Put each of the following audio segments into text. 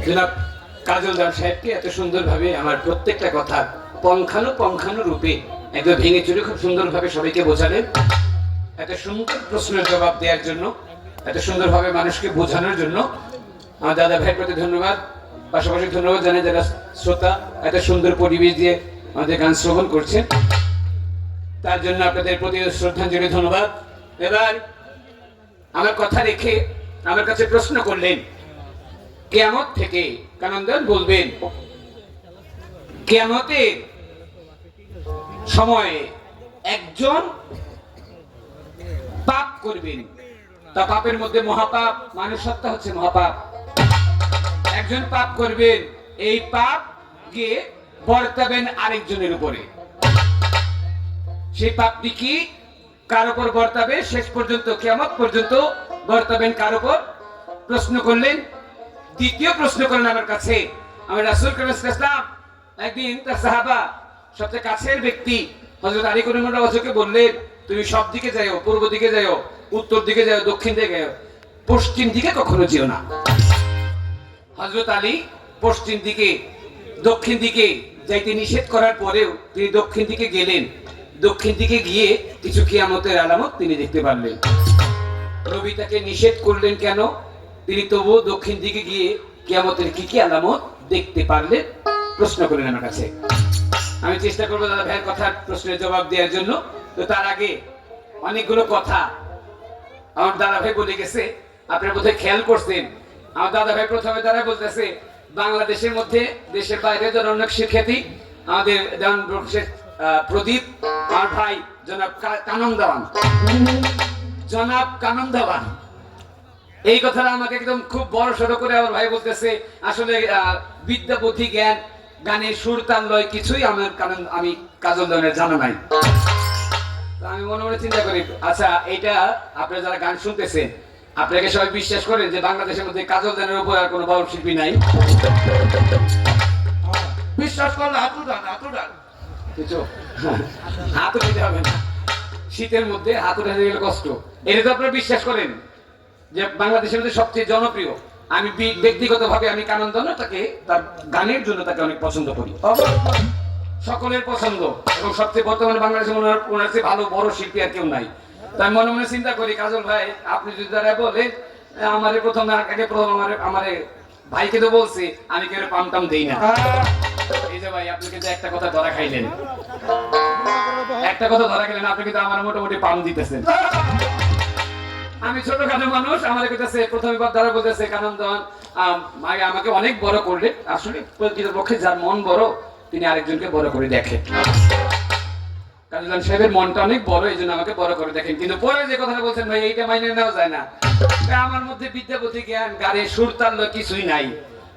জনাব কাজল দার সাহেবকে এত সুন্দরভাবে আমার প্রত্যেকটা কথা পঙ্খানু রূপে একদম ভেঙে চুরে খুব সুন্দরভাবে সবাইকে বোঝালেন। এত সুন্দর প্রশ্নের জবাব দেওয়ার জন্য, এত সুন্দরভাবে মানুষকে বোঝানোর জন্য আমার দাদা ভাইয়ের প্রতি ধন্যবাদ। পাশাপাশি ধন্যবাদ জানাই যারা শ্রোতা এত সুন্দর পরিবেশ দিয়ে আমাদের গান শ্রবণ করছেন, তার জন্য আপনাদের প্রতি শ্রদ্ধাঞ্জলি, ধন্যবাদ। এবার আমার কথা রেখে আমার কাছে প্রশ্ন করলেন, কিয়ামত থেকে কানন্দন বলবেন কিয়ামতের সময়ে একজন পাপ করবেন, তা পাপের মধ্যে মহাপাপ, মানুষ হত্যা হচ্ছে মহাপাপ। একজন পাপ করবেন, এই পাপ গিয়ে বর্তাবেন আরেকজনের উপরে। সেই পাপটি কি কার উপর বর্তাবে? শেষ পর্যন্ত কিয়ামত পর্যন্ত বর্তাবেন কার উপর? প্রশ্ন করলেন। দ্বিতীয় প্রশ্ন করলেন আমার কাছে, আমার রাসূল করিম সাল্লাল্লাহু আলাইহি ওয়াসাল্লাম একদিন তার সাহাবা সবচেয়ে কাছের ব্যক্তি হযরত আলী রাদিয়াল্লাহু আনহুকে বললেন, তুমি সব দিকে যাও, পূর্ব দিকে যাও, উত্তর দিকে যাও, দক্ষিণ দিকে যাও, পশ্চিম দিকে কখনো যেও না। হযরত আলী পশ্চিম দিকে দক্ষিণ দিকে যাইতে নিষেধ করার পরেও তিনি দক্ষিণ দিকে গেলেন। দক্ষিণ দিকে গিয়ে কিছু কিয়ামতের আলামত তিনি দেখতে পারলেন। নবী তাকে নিষেধ করলেন কেন? তিনি তবুও দক্ষিণ দিকে গিয়ে কিয়ামতের কি কি আলামত দেখতে পারলেন? প্রশ্ন করলেন আমার কাছে। আমি চেষ্টা করবো দাদা ভাইয়ের কথার প্রশ্নের জবাব দেওয়ার জন্য। তো তার আগে অনেকগুলো কথা আমার দাদা ভাই বলে গেছে, আপনারা বোধহয় খেয়াল করছেন। আমার দাদা ভাই প্রথমে দ্বারা বলতেছে বাংলাদেশের মধ্যে, দেশের বাইরে যারা অনেক শিক্ষার্থী, আমাদের যেমন প্রদীপ, আমার ভাই জনাব কানন দেওয়ান, জনাব কানন দেওয়ান, এই কথাটা আমাকে একদম খুব বড় সড়ো করে আমার ভাই বলতেছে, আসলে বিদ্যা বুদ্ধি জ্ঞান, গানের সুর তাল লয় কিছুই আমার কারণ আমি কাজল দেওয়ানের জানা নাই। আমি মনে মনে চিন্তা করি, আচ্ছা এটা আপনারা যারা গান শুনতেছেন, আপনাকে সবাই বিশ্বাস করেন যে বাংলাদেশের মধ্যে কাজল দেওয়ানের উপর আর কোনো বাউল শিল্পী নাই? বিশ্বাস করলে হাতু ডান হাত উঠাতে হবে না, শীতের মধ্যে হাত উঠাতে গেলে কষ্ট। এটা তো আপনারা বিশ্বাস করেন যে বাংলাদেশের মধ্যে সবচেয়ে জনপ্রিয়। আমি ব্যক্তিগতভাবে আমি কানন দেওয়ান তাকে তার গানের জন্য তাকে অনেক পছন্দ করি, সকলের পছন্দ, এবং সবচেয়ে বর্তমানে বাংলাদেশে ওনার চেয়ে ভালো বড় শিল্পী আর কেউ নাই। তাই মনে মনে চিন্তা করি, কাজল ভাই আপনি যদি তারা বলেন আমার প্রথম আমার ভাইকে তো বলছি আমি কেউ পামটাম দেই না। এই যে ভাই আপনি কিন্তু একটা কথা ধরা খাইলেন, একটা কথা ধরা খেলেন, আপনি কিন্তু আমার মোটামুটি পাম দিতেছেন। আমি ছোটখাটো মানুষ, আমার কাছে প্রথমে দ্বারা বলতেছে কানন দেওয়ান আমাকে অনেক বড় করলেন। আসলে প্রকৃতপক্ষে যার মন বড় তিনি আরেকজনকে বড় করে দেখেন। কাজল সাহেবের মনটা অনেক বড়, এই জন্য আমাকে বড় করে দেখেন। কিন্তু পরে যে কথাটা বলছেন ভাই এইটা মাইনে নেওয়া যায় না। আমার মধ্যে বিদ্যাপতি জ্ঞান, গানে সুরতাল লয় কিছুই নাই।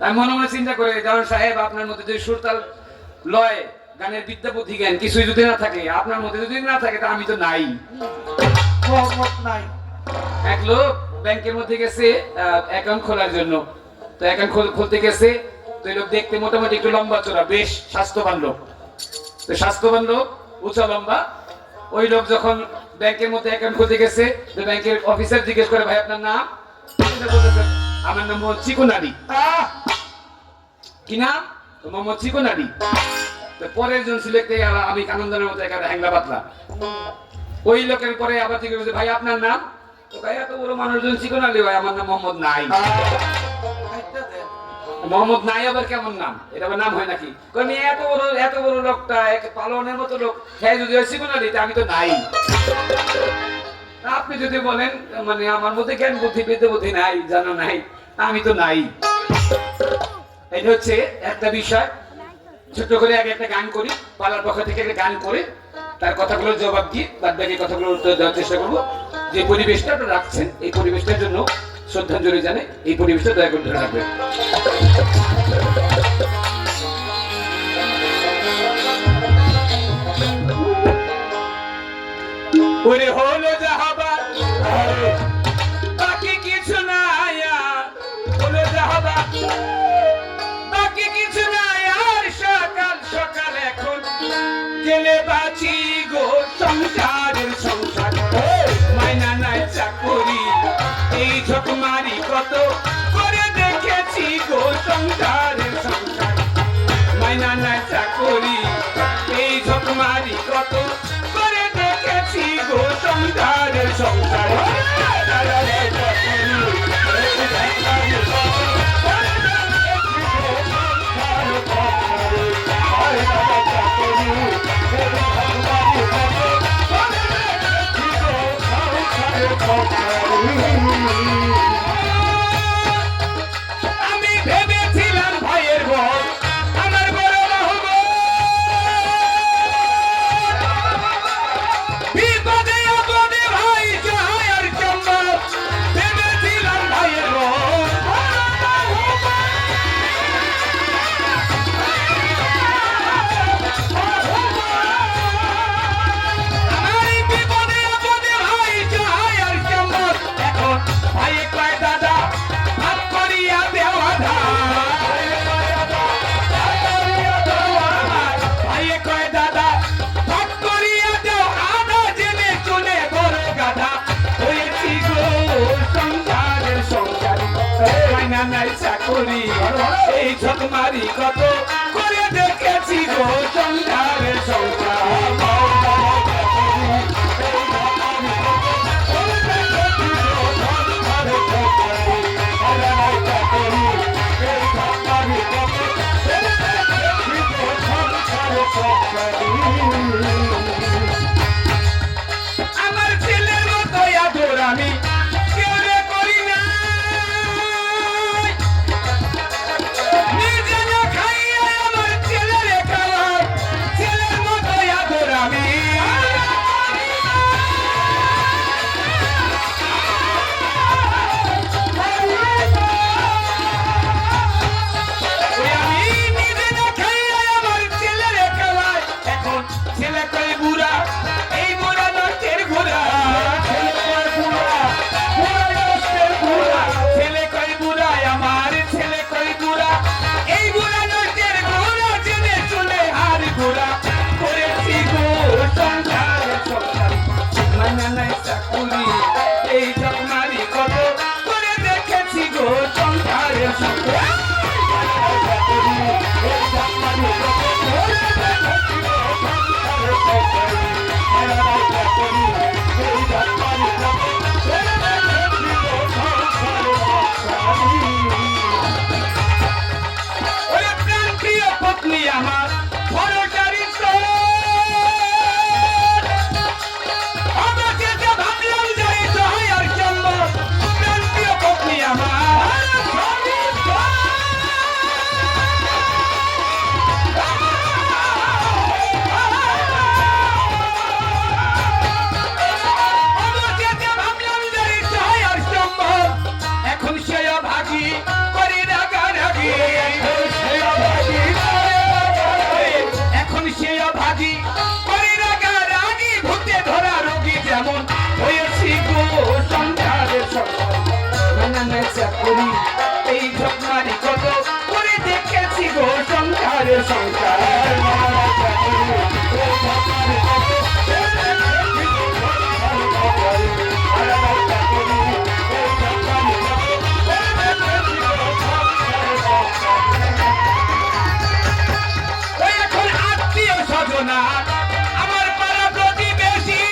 আমি মনে মনে চিন্তা করি, কারণ সাহেব আপনার মধ্যে যদি সুরতাল লয়, গানের বিদ্যাপতি জ্ঞান কিছুই যদি না থাকে, আপনার মধ্যে যদি না থাকে তা আমি তো নাই। এক লোক ব্যাংকের মধ্যে গেছে অ্যাকাউন্ট খোলার জন্য। তো অ্যাকাউন্ট খুলতে গেছে, তো এই লোক দেখতে মোটামুটি একটু লম্বা চড়া, বেশ স্বাস্থ্যবান লোক। তো স্বাস্থ্যবান লোক, উঁচা লম্বা। ওই লোক যখন ব্যাংকের মধ্যে অ্যাকাউন্ট খুলতে গেছে, তো ব্যাংকের অফিসার জিজ্ঞেস করে, ভাই আপনার নাম? আমার নাম মোহাম্মদ চিকন আলী। কি নাম? মোহাম্মদ চিকন আলী। তো পরের জন ছিল আমি কানন্দের মতো একেবারে হ্যাংলা পাতলা। ওই লোকের পরে আবার জিজ্ঞেস করছে, ভাই আপনার নাম? ভাই এত বড় মানুষজন চিকন আলী, ভাই আমার নাম মোহাম্মদ নাই। মোহাম্মদ নাই আবার কেমন নাম? এটা আবার নাম হয় নাকি? এত বড় লোকটা, পালনের মতো লোক, হ্যাঁ যদি হয় চিকন আলী, আমি তো নাই। আপনি যদি বলেন মানে আমার মধ্যে জ্ঞান বুদ্ধি বিদ্যা বুদ্ধি নাই, জানা নাই, আমি তো নাই। এটা হচ্ছে একটা বিষয়। ছোট করে আগে একটা গান করি, পালার পক্ষ থেকে একটা গান করে তার কথাগুলোর জবাব দিয়ে বাদ বাকি কথাগুলোর উত্তর দেওয়ার চেষ্টা করবো। যে পরিবেশটা আপনারা রাখছেন, এই পরিবেশটার জন্য শ্রদ্ধাঞ্জলি জানাই। এই পরিবেশটা দয়া করে ধরে রাখবেন। ওরে হলো জাহাবাদ, বাকি কিছু নাই আর, হলো জাহাবাদ, বাকি কিছু নাই আর, সকাল সকাল এখন গেলে বাঁচি গো সংসারের সংসার, মাইনা নাই চাকরি, এই ঝকমারি কত করে দেখেছি গো সংসার। মাইনা নাই চাকরি এই ঝকমারি কত করে দেখেছি গো সংসারের সংসার আমার ছেলের মতো আদর আমি কেউ রে করি না নিজে না খাইয়ে আমার ছেলেরে খাওয়াই ছেলের মতো আদর আমি আমি নিজে না খাইয়ে আমার ছেলেরে খাওয়াই এখন ছেলে কই বুড়া এই বুড়া নষ্টের ঘোড়া ছেলে কই বুড়া আমার ছেলে কই বুড়া এই বুড়া নষ্টের ঘোড়া জেনে চলে হার ঘোড়া করেছি গো সংসার সংসার মানা নাই চাকুরি এই জগমারি কত করে দেখেছি গো সংসারের সংসার পত্নী আমার বড়টারি আমাকে যে ভাবলাম যাই সহায় আর সম্ভব প্রান্তীয় পত্নী আমার আমাকে যে ভাবলাম যাই সহায় আর সম্ভব এখন সে ভাগি করি রাগারাগি এখন সে ভাগি করি রাগারাগি ভূতে ধরা রোগী যেমন হয়েছি গো সংসারের সংসার মানা নাই চাকরি এই ঝকমারি কত করে দেখেছি গো সংসারের সংসার মানা নাই চাকরি এই ঝকমারি কত করে দেখেছি গো সংসারের সংসার মানা নাই চাকরি এই ঝকমারি কত করে দেখেছি গো সংসারের সংসার ওই এখন আত্মীয় স্বজনা আমার পাড়া প্রতিবেশী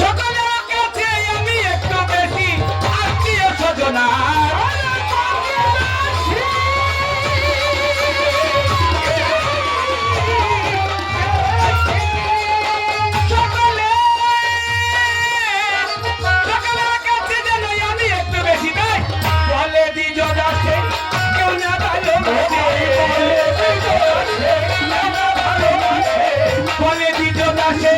সকলের কাছে আমি একটু বেশি আত্মীয় স্বজনা সকলের কাছে যেন আমি একটু বেশি নাই বলে দিজ যাচ্ছে কেউ না ভালোবাসে বলে দিজ যাচ্ছে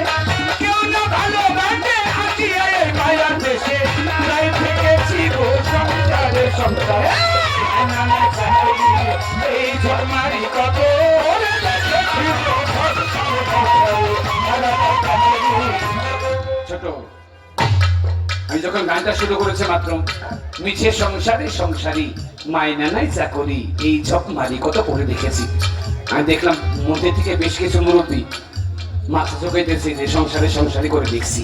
কেউ না ভালোবাসে আসিয়া এই মায়ার দেশে তাই থেকেছি গো সংসারে সংসারে এই ঝরমারি কত ছোট আমি যখন গানটা শুরু করেছে মাত্র মিছে সংসারে সংসারী মাইনা নাই চাকরি এই ঝকমারি কত করে দেখেছি আমি দেখলাম মধ্যে থেকে বেশ কিছু মুরব্বী মাথা চোখাইতেছে যে সংসারে সংসারী করে দেখছি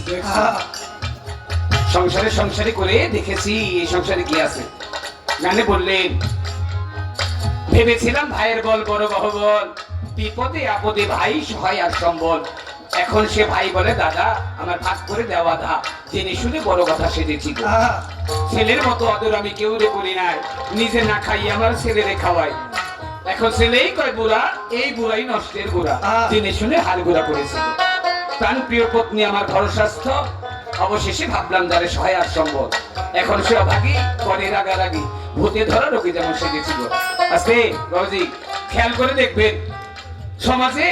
সংসারে সংসারী করে দেখেছি এই সংসারে কি আছে গানে বললেন ভেবেছিলাম ভাইয়ের বল বড় বাহুবল বিপদে আপদে ভাই সহায় আর সম্বল এখন সে ভাই বলে দাদা আমার ভাগ করে দেওয়া দা জেনে শুনে বড় কথা সেজেছি গো। ছেলের মতো আদর আমি কেউ রে করি নাই নিজে না খাই আমার ছেলেরে খাওয়াই এখন ছেলেই কয় বুড়া এই বুড়াই নষ্টের গোড়া জেনে শুনে হাল গোড়া করেছে প্রাণ প্রিয় পত্নী আমার ঘর স্বাস্থ্য অবশেষে ভাবলাম যারে সহায় আর সম্ভব এখন সে অভাগী পরে রাগারাগি ভূতে ধরা রোগী যেমন সেজেছিল আজকে বাবুজি খেয়াল করে দেখবেন সমাজে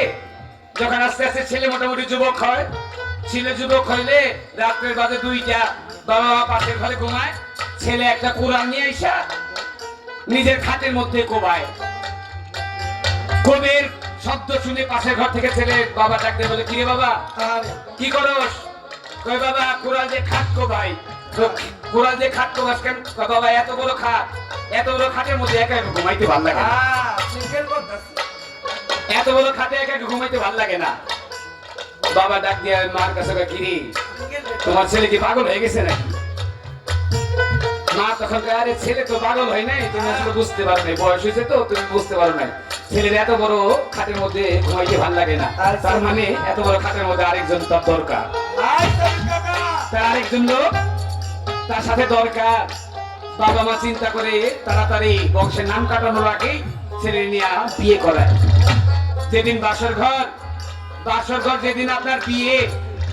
যখন আস্তে আস্তে ছেলে মোটামুটি যুবক হয় ছেলে যুবক হইলে রাত্রের বাজে 2টা বাবা মা পাশের ঘরে ঘুমায় ছেলে একটা কোরআন নিয়ে আইসা নিজের খাটের মধ্যে কোবায় কোবের শব্দ শুনে পাশের ঘর থেকে ছেলে বাবা ডাকতে বলে কিরে বাবা কি করস কই বাবা কোরআন যে খাট কোবাই কোরআন যে খাট কোবাস কেন বাবা এত বড় খাটের মধ্যে একা একা ঘুমাইতে ভালো লাগে না এত বড় খাটে একা একা ঘুমাইতে ভালো লাগে না বাবা ডাক দিয়ে মার কাছে কিরে তোমার ছেলে কি পাগল হয়ে গেছে নাকি মা তখন কয়, আরে ছেলে তো পাগল হয় নাই, তুমি আসলে বুঝতে পারো নাই, বয়স হয়েছে তো তুমি বুঝতে পারো নাই, ছেলের এত বড় খাটের মধ্যে ঘুমাইতে ভালো লাগে না, তার মানে এত বড় খাটের মধ্যে আরেকজন তার দরকার, তার আরেকজন লোক তার সাথে দরকার। বাবা মা চিন্তা করে তাড়াতাড়ি বংশের নাম কাটানোর আগে ছেলে নিয়ে বিয়ে করায়। যেদিন বাসর ঘর যেদিন আপনার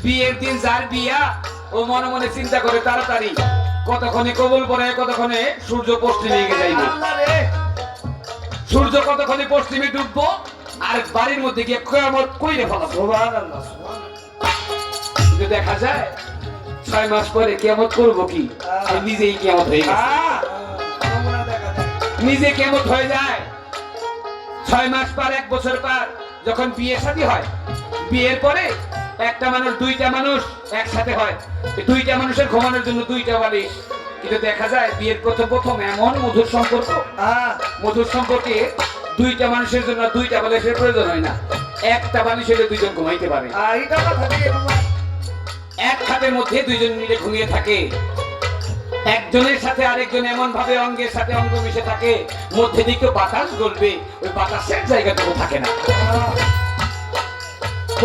বিয়ের দিন যার বিয়া, ও মনে মনে চিন্তা করে তাড়াতাড়ি কতক্ষণে কবুল পড়ে, কতক্ষণে সূর্য পশ্চিমে এগিয়ে যাইবে, সূর্য কতক্ষণে পশ্চিমে ডুববো, আর বাড়ির মধ্যে গিয়ে কিয়ামত কইরে ফেলাবো। সুবহানাল্লাহ। কিন্তু দেখা যায় 6 মাস পরে কিয়ামত করবো কি, সে নিজেই কিয়ামত হয়ে গেছে, নিজে কিয়ামত হয়ে যায়। 6 মাস পর, 1 বছর পর যখন বিয়ে শাদী হয়, বিয়ের পরে একটা মানুষ দুইটা মানুষ একসাথে হয়, এই দুইটা মানুষের ঘুমানোর জন্য দুইটা বালিশ। কিন্তু দেখা যায় বিয়ের প্রথম এমন মধুর সম্পর্কে দুইটা মানুষের জন্য দুইটা বালিশের প্রয়োজন হয় না, একটা বালিশ হলে দুইজন ঘুমাইতে পারে। এক খাটের মধ্যে দুইজন মিলে ঘুমিয়ে থাকে, একজনের সাথে আরেকজন এমন ভাবে অঙ্গের সাথে অঙ্গ মিশে থাকে, মধ্যে দিকে বাতাস গলবে, ওই বাতাসের জায়গাটুকু থাকে না।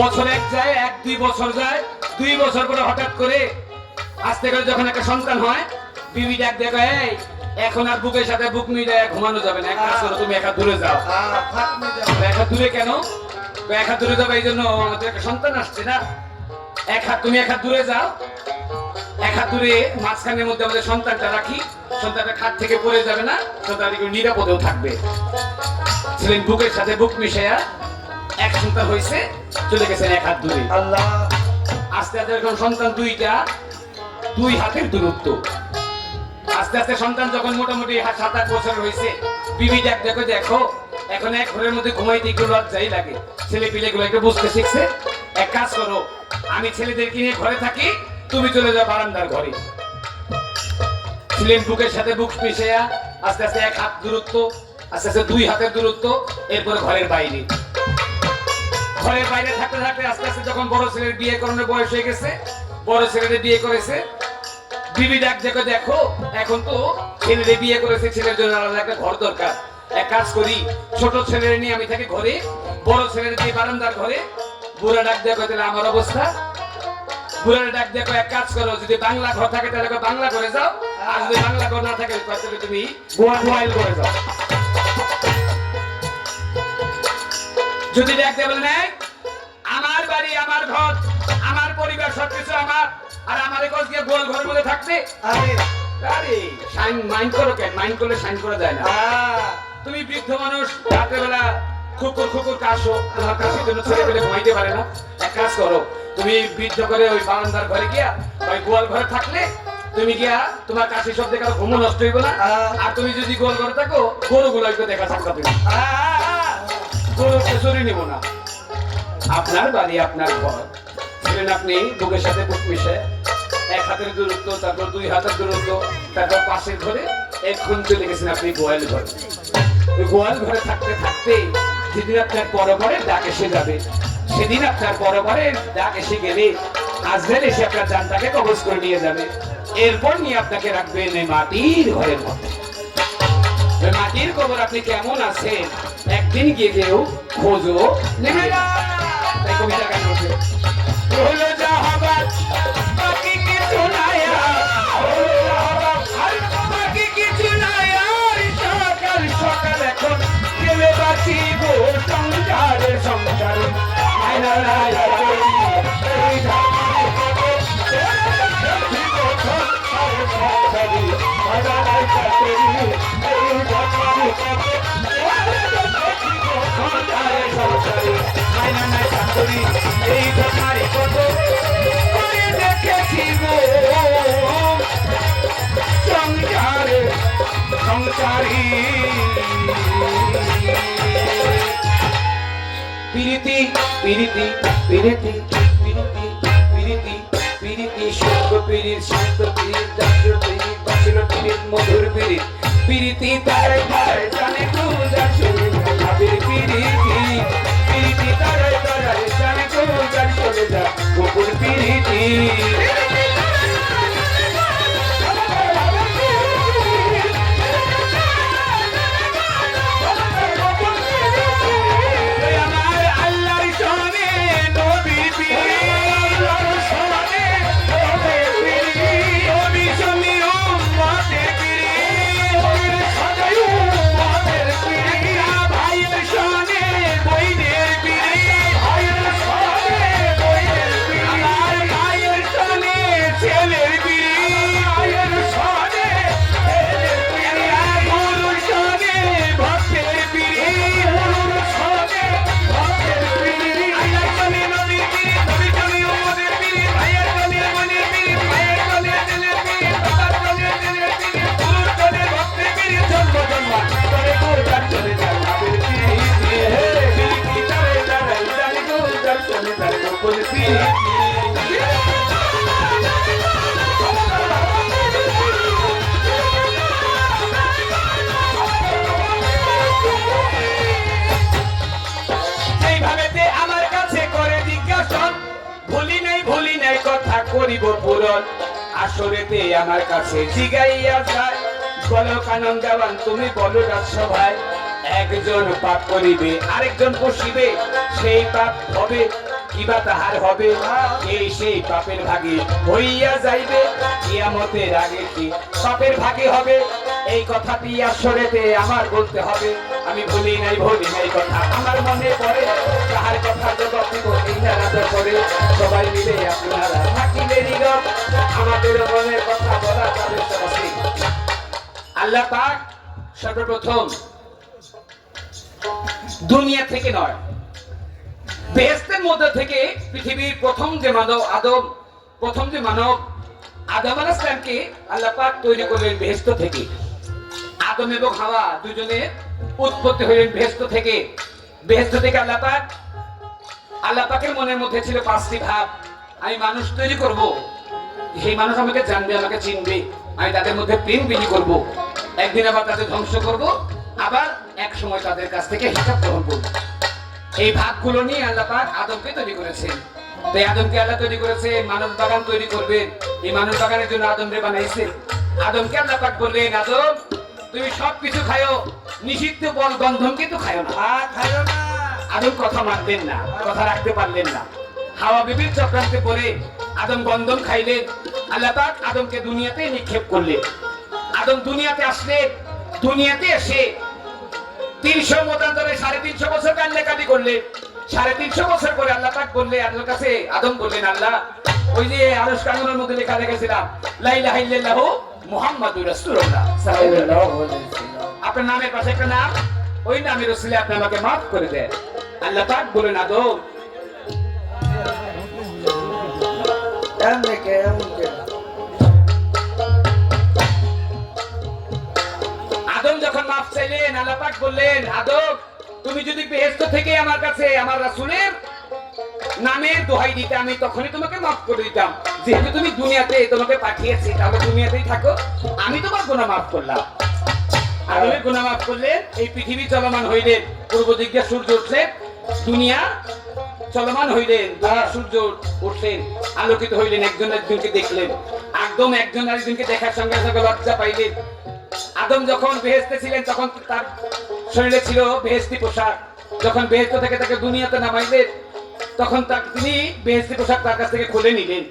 বছর 1 বছর যায়, 2 বছর পরে হঠাৎ করে আস্তে করে যখন একটা সন্তান হয়, বিবি ডাক দেখো, এই এখন আর বুকের সাথে বুক মিলে ঘুমানো যাবে না, এক কাজ করো, তুমি একা দূরে যাও। একা দূরে কেন? একা দূরে যাবে এই জন্য, আমাদের একটা সন্তান আসছে না, তুমি এক হাত দূরে যাও, এক হাত দূরে মাঝখানের মধ্যে আমাদের সন্তানটা রাখি, সন্তানটা খাট থেকে পড়ে যাবে না, সন্তানটা নিরাপদেও থাকবে। ছিলেন বুকের সাথে বুক মিশাইয়া, এক সন্তান হয়েছে, চলে গেছেন এক হাত দূরে। আল্লাহ। আস্তে আস্তে যখন সন্তান 2 হাতের দূরত্ব, আস্তে আস্তে সন্তান যখন মোটামুটি 7-8 বছর হয়েছে, বিবি ডাক দেখো এখন এক ঘরের মধ্যে ঘুমাইতে একটু লজ্জাই লাগে, ছেলে পিলে গুলো একটু বুঝতে শিখছে, এক কাজ করো, আমি ছেলেদেরকে নিয়ে ঘরে থাকি, তুমি চলে যাও বারান্দার ঘরে। ছিলেন বুকের সাথে বুক মিশাইয়া, আস্তে আস্তে 1 হাত দূরত্ব, আস্তে আস্তে 2 হাতের দূরত্ব, এরপরে ঘরের বাইরে থাকতে থাকতে আস্তে আস্তে যখন বড় ছেলের বিয়ে করানোর বয়স হয়ে গেছে, বড় ছেলেদের বিয়ে করেছে, বিবি ডাক দেখো এখন তো ছেলেদের বিয়ে করেছে, ছেলের জন্য আলাদা একটা ঘর দরকার, এক কাজ করি, ছোট ছেলের নিয়ে আমি থাকি ঘরে, বড় ছেলের দিয়ে বারান্দার ঘরে। বুড়া ডাক দেখো, তাহলে আমার অবস্থা, বুড়ার ডাক দেখো, এক কাজ করো, যদি বাংলা ঘর থাকে তাহলে বাংলা করে যাও, আর যদি বাংলা ঘর না থাকে তাহলে তুমি গোয়াল করে যাও। যদি ডাক দেবে না, আমার বাড়ি, আমার ঘর, আমার পরিবার, সবকিছু আমার, আর আমার কাছে গিয়ে গোয়াল ঘরের মধ্যে থাকতে, আরে শাইন মাইন্ড করো কেন? মাইন্ড করলে শাইন করা যায় না। তুমি বৃদ্ধ মানুষ, রাতের বেলা খুকুর কাশো, তোমার কাশির জন্য ছেলে পেলে ঘুমাইতে পারে না, এক কাজ করো, তুমি বৃদ্ধ করে ওই বারান্দার ঘরে গিয়া, ওই গোয়াল ঘরে থাকলে তুমি গিয়া তোমার কাশি সব দেখা ঘুমো নষ্ট হইব না, আর তুমি যদি গোয়াল ঘরে থাকো, গরুগুলো একটু দেখা থাকবে, গরুকে চুরি নিব না। আপনার বাড়ি, আপনার ঘর, ছিলেন আপনি বুকের সাথে বুক মিশে, 1 হাতের দূরত্ব, তারপর 2 হাতের দূরত্ব, তারপর পাশের ঘরে, এখন চলে গেছেন আপনি গোয়াল ঘরে। গোয়াল ঘরে থাকতে থাকতে যেদিন আপনার বড় ঘরে ডাক এসে যাবে, সেদিন আপনার বড় ঘরে ডাক এসে গেলে আজরাইল এসে আপনার জানটাকে কবজ করে নিয়ে যাবে, এরপর নিয়ে আপনাকে রাখবেন এই মাটির ঘরের মধ্যে। ওই মাটির কবর আপনি কেমন আছেন একদিন গিয়ে কেউ খোঁজও নেবে না। তাই কবিতা গান হচ্ছে, হলো যা হবার বাকি কিছু নাই আর, বাকি কিছু নাই আর, সকাল সকাল এখন গেলে বাঁচিব সংসারে সংসারে, মাইনা নাই এই এই ঘটনারে কত করে দেখেছি গো সংসারে সংসারী। পিরিতি পিরিতি পিরিতি পিরিতি পিরিতি পিরিতি সত্য পিরিত শান্ত পিরিত দাস্য পিরিত বাসিল পিরিত মধুর পিরিত পিরিতি তারাই তারাই জানে গুজার শুনে ভাবির পিরিতি পিরিতি তারাই তারাই জানে গুজার শুনে যা গোকুল পিরিতি। আসরেতে আমার কাছে জিগাইয়া যায়, বলো কানন দেওয়ান তুমি বলো রাজসভায়, একজন পাপ করিবে আরেকজন বসিবে, সেই পাপ হবে কিবা তাহার হবে, এই সেই পাপের ভাগে হইয়া যাইবে, কিয়ামতের আগে কি পাপের ভাগে হবে, এই কথাটি আসরেতে আমার বলতে হবে, আমি ভুলি নাই কথা আমার মনে পড়ে, তাহার কথা জবাব দিব এই না রাজা করে, সবাই মিলে আপনারা থাকিলে নীরব, আমাদের মনের কথা বলা তাদের সবাই। আল্লাহ পাক সর্বপ্রথম দুনিয়া থেকে নয়, বেহেশতের মধ্যে থেকে পৃথিবীর প্রথম যে মানব আদম আলাইহিস সালামকে আল্লাহ পাক তৈরি করলেন বেহেশত থেকে। আদম এবং হাওয়া দুজনে উৎপত্তি হলেন বেহেশত থেকে। বেহেশত থেকে আল্লাহ পাকের মনের মধ্যে ছিল পাঁচটি ভাব, আমি মানুষ তৈরি করব, সেই মানুষ আমাকে জানবে, আমাকে চিনবে, আমি তাদের মধ্যে প্রেম বিলি করব, একদিন আবার তাদের ধ্বংস করব, আবার এক সময় তাদের কাছ থেকে হিসাব গ্রহণ করব। এই ভাবগুলো নিয়ে আল্লাহ পাক আদমকে তৈরি করেছেন। তাই আদমকে আল্লাহ তৈরি করেছেন, মানব বাগান তৈরি করবেন, এই মানব বাগানের জন্য আদমকে বানাইছেন। আদমকে আল্লাহ পাক বললেন, আদম তুমি সবকিছু খায়ো, নিষিদ্ধ বল গন্ধম কিন্তু খায়ো না। খাইও না। আদম কথা মানলেন না, কথা রাখতে পারলেন না। হাওয়া বিবির চক্রান্তে পড়ে আদম গন্ধম খাইলেন। আল্লাহ পাক আদমকে দুনিয়াতে নিক্ষেপ করলেন। আদম দুনিয়াতে আসলেন, দুনিয়াতে এসে 300 মতান্তরে 350 বছর কান্নাকাটি করলেন। 350 বছর পরে আল্লাহ পাক বললেন আল্লাহর কাছে, আদম বললেন, আল্লাহ ওই যে আরশ কানুনের মধ্যে লেখা রেখেছিলাম লা ইলাহা ইল্লাল্লাহু মুহাম্মাদুর রাসূলুল্লাহ সাল্লাল্লাহু আলাইহি ওয়াসাল্লাম, আপনার নামের পাশে একটা নাম, ওই নামের ওসিলায় আপনি আমাকে maaf করে দেন। আল্লাহ পাক বলেন, আদম আদম যখন মাফ চাইলেন, আল্লাহ পাক বললেন, আদম তুমি যদি বেহেশত থেকে আমার কাছে আমার রাসূলের নামের দোহাই দিতে, আমি তখনই তোমাকে মাফ করে দিতাম। যেহেতু তুমি দুনিয়াতে তোমাকে পাঠিয়েছি, তাহলে দুনিয়াতেই থাকো, আমি তোমার গুনাহ মাফ করলাম। আদমের গুনাহ মাফ করলেন, এই পৃথিবী চলমান হইলেন, পূর্ব দিক দিয়ে সূর্য উঠছে, দুনিয়া চলমান হইলেন, সূর্য উঠলেন, আলোকিত হইলেন, একজন একজনকে দেখলেন। একদম একজন আরেকজনকে দেখার সঙ্গে সঙ্গে লজ্জা পাইলেন। আদম যখন বেহেশতে ছিলেন তখন তার শরীরে ছিল বেহেশতি পোশাক, যখন বেহেশত থেকে তাকে দুনিয়াতে নামাইলেন তখন তিনি বেহেশতি পোশাক তার কাছ থেকে খুলে নিলেন।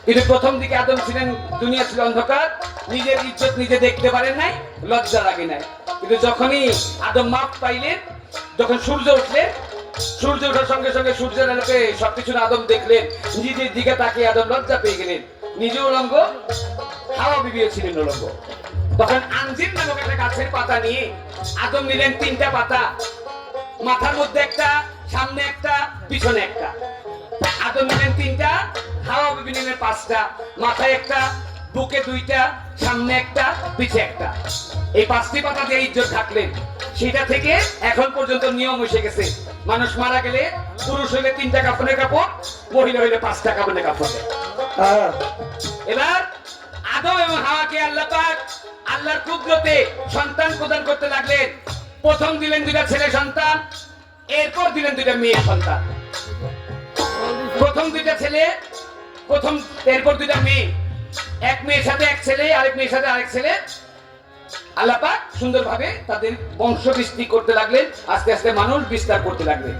কিন্তু প্রথম দিকে আদম ছিলেন, দুনিয়া ছিল অন্ধকার, নিজের ইজ্জত নিজে দেখতে পারেন নাই, লজ্জা লাগে নাই। কিন্তু যখনই আদম মাপ পাইলেন, যখন সূর্য উঠলেন, সূর্য ওঠার সঙ্গে সঙ্গে সূর্যের আলোকে সবকিছু আদম দেখলেন, নিজের দিকে তাকিয়ে আদম লজ্জা পেয়ে গেলেন। নিজে উলঙ্গ, হাওয়া বিবিও ছিলেন উলঙ্গ। তখন আঞ্জির নামক একটা গাছের পাতা নিয়ে আদম নিলেন 3টা পাতা, মাথার মধ্যে একটা, সামনে একটা, পিছনে একটা। আদম নিলেন 3টা, হাওয়া বিবি নিলেন 5টা, মাথায় একটা, বুকে 2টা, সামনে একটা, পিছে একটা। এই 5টি পাতা দিয়ে ইজ্জত থাকলেন। সেটা থেকে এখন পর্যন্ত নিয়ম এসে গেছে, মানুষ মারা গেলে পুরুষ হইলে 3টা কাফনের কাপড়, মহিলা হইলে 5টা কাফনের কাপড়। এবার আদম এবং হাওয়াকে আল্লাহ পাক আল্লাহর কুদরতে সন্তান প্রদান করতে লাগলেন। প্রথম দিলেন 2টা ছেলে সন্তান, এরপর দিলেন 2টা মেয়ে সন্তান। প্রথম 2টা ছেলে, এরপর 2টা মেয়ে, এক মেয়ের সাথে এক ছেলে, আরেক মেয়ের সাথে আরেক ছেলে। আল্লাহ পাক সুন্দরভাবে তাদের বংশ বৃদ্ধি করতে লাগলেন। আস্তে আস্তে মানুষ বিস্তার করতে লাগলেন।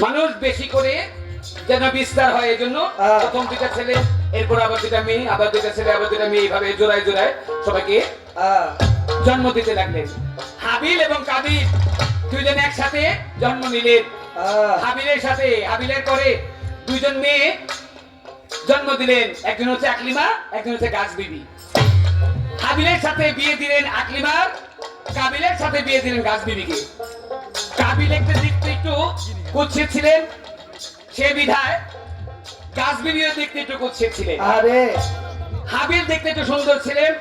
মানুষ বেশি করে যেন বিস্তার হয়, এই জন্য প্রথম 2টা ছেলে, এরপর আবার 2টা মেয়ে, আবার 2টা ছেলে, আবার 2টা মেয়ে, এইভাবে জোড়ায় জোড়ায় সবাইকে জন্ম দিতে লাগলেন। হাবিল এবং কাবিল দুইজন একসাথে জন্ম নিলেন। হাবিলের পরে 2জন মেয়ে জন্ম দিলেন, একজন হচ্ছে আকলিমা, একজন হচ্ছে গাছ বিবি। হাবিলের সাথে বিয়ে দিলেন আকলিমার, কাবিলের সাথে বিয়ে দিলেন গাছ বিবিকে। কাবিল একটা দেখতে একটু কুৎসিত ছিলেন, সে বিধায় গাছ বিবিও দেখতে একটু কুৎসিত ছিলেন। আরে হাবিল দেখতে একটু সুন্দর ছিলেন,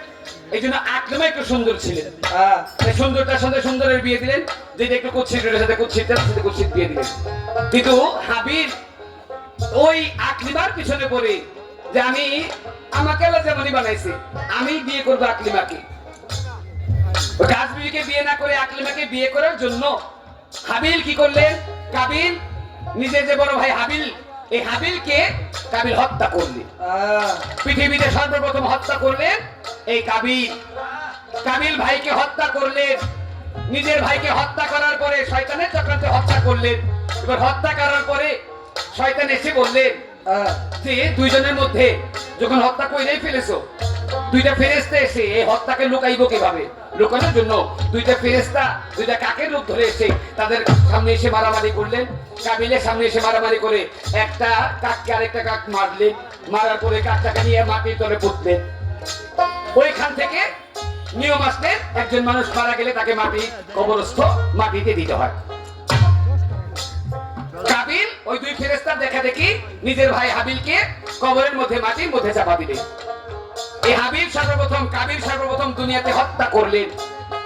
এই জন্য আকলিমা একটু সুন্দর ছিলেন। সুন্দরটার সাথে সুন্দরের বিয়ে দিলেন, যেটা একটু কুৎসিতের সাথে কুৎসিত বিয়ে দিলেন। কিন্তু হাবিল ওই আকলিমার পিছনে পড়ে যে আমাকে আল্লাহ যেমনই বানাইছে, আমি বিয়ে করবো আকলিমাকে। গাছ বিবিকে বিয়ে না করে আকলিমাকে বিয়ে করার জন্য হাবিল কি করলেন, কাবিল নিজের যে বড় ভাই হাবিল এই হাবিলকে কাবিল হত্যা করলেন। পৃথিবীতে সর্বপ্রথম হত্যা করলেন এই কাবিল। কাবিল ভাইকে হত্যা করলেন। নিজের ভাইকে হত্যা করার পরে শয়তানের চক্রান্তে হত্যা করলেন। এবার হত্যা করার পরে শয়তান এসে বললেন যে দুইজনের মধ্যে যখন হত্যা করেই ফেলেছো, দুইটা ফেরেশতা এসে এই হত্যাকে লুকাইবো কিভাবে? লুকানোর জন্য দুইটা ফেরেশতা দুইটা কাকের রূপ ধরে এসে তাদের সামনে এসে মারামারি করলেন। কাবিলের সামনে এসে মারামারি করে একটা কাককে আরেকটা কাক মারলেন। মারার পরে কাকটাকে নিয়ে মাটির তলে পুঁতলেন। ওইখান থেকে নিয়ম আসলেন, একজন মানুষ মারা গেলে তাকে মাটি কবরস্থ মাটিতে দিতে হয়। কাবিল ওই দুই ফেরেশতার দেখা দেখি নিজের ভাই হাবিলকে কবরের মধ্যে মাটির মধ্যে চাপা দিলেন। এই হাবিল সর্বপ্রথম কাবিল সর্বপ্রথম দুনিয়াতে হত্যা করলেন।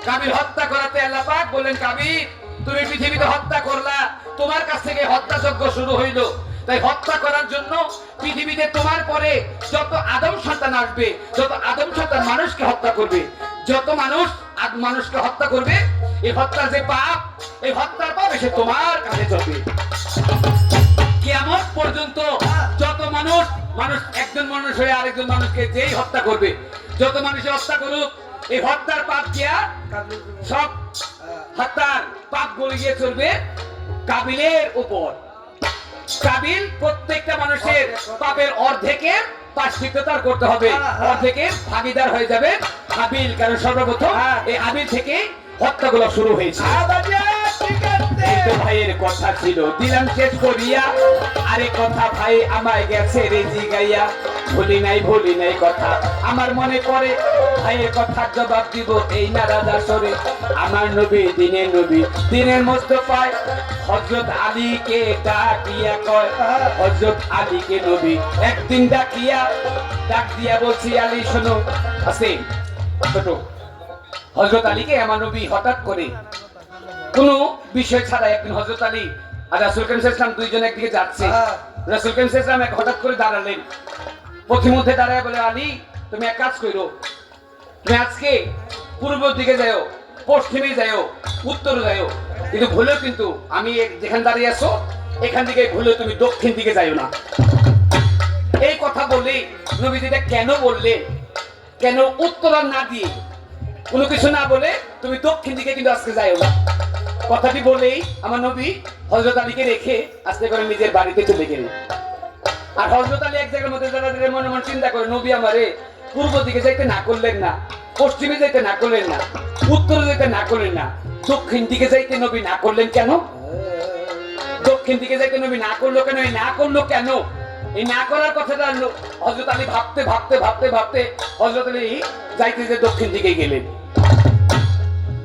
কাবিল হত্যা করাতে আল্লাহ পাক বললেন, কাবিল তুমি পৃথিবীতে হত্যা করলা, তোমার কাছ থেকে হত্যাযজ্ঞ শুরু হইল। তাই হত্যা করার জন্য পৃথিবীতে তোমার পরে যত আদম সন্তান আসবে, যত আদম সন্তান মানুষকে হত্যা করবে, যত মানুষ মানুষকে হত্যা করবে, এই হত্যার যে পাপ, এই হত্যার পাপ এসে তোমার কাছে চলবে। কিয়ামত পর্যন্ত যত মানুষ একজন মানুষ হয়ে আরেকজন মানুষকে যেই হত্যা করবে, যত মানুষের হত্যা করুক, এই হত্যার পাপ গিয়া সব হত্যার পাপ গলে গিয়ে চলবে কাবিলের উপর। কাবিল প্রত্যেকটা মানুষের পাপের অর্ধেকের প্রায়শ্চিত্ততার করতে হবে, অর্ধেকের ভাগীদার হয়ে যাবে হাবিল। কারণ সর্বপ্রথম এই হাবিল থেকে হত্যাগুলো শুরু হয়েছে। ভাইয়ের কথা ছিল দিলাম শেষ করিয়া, আরে কথা ভাই আমায় গেছে রে জিগাইয়া। ভুলি নাই কথা আমার মনে পড়ে, ভাইয়ের কথার জবাব দিব এই না রাজা সরে। আমার নবী দিনের মোস্তফায় হযরত আলীকে ডাকিয়া কয়, হযরত আলীকে নবী একদিন ডাক দিয়া বলছি, আলী শোনো। আছে ছোট হযরত আলীকে আমার নবী হঠাৎ করে কোন বিষয় ছাড়া একদিন হযরত আলী আর রাসূল করিম সাল্লাল্লাহু আলাইহি ওয়াসাল্লাম দুইজন একদিকে যাচ্ছে। রাসূল করিম সাল্লাল্লাহু আলাইহি ওয়াসাল্লাম হঠাৎ করে দাঁড়ালেন। পথিমধ্যে দাঁড়ায় বলে, আলী তুমি এক কাজ করো, তুমি আজকে পূর্ব দিকে যাও, পশ্চিমে যাও, উত্তরে যাও, কিন্তু ভুলেও কিন্তু আমি যেখানে দাঁড়িয়ে আছো এখান থেকে ভুলেও তুমি দক্ষিণ দিকে যাও না। এই কথা বলে নবীজি এটা কেন বললেন? কেন উত্তর না দিয়ে কোনো কিছু না বলে তুমি দক্ষিণ দিকে কিন্তু আজকে যাও না? কথাটি বলেই আমার নবী হযরত আলীকে রেখে আস্তে করে নিজের বাড়িতে চলে গেলেন। আর হযরত আলী এক জায়গার মধ্যে দাঁড়িয়ে মনে মনে চিন্তা করে, নবী আমারে পূর্ব দিকে যাইতে না করলেন না, পশ্চিমে যাইতে না করলেন না, উত্তরে যাইতে না করলেন না, দক্ষিণ দিকে যাইতে নবী না করলেন কেন? দক্ষিণ দিকে যাইতে নবী না করলো কেন? এই না করলো কেন? এই না করার কথাটা হযরত আলী ভাবতে হযরত আলী যাইতে যে দক্ষিণ দিকে গেলেন।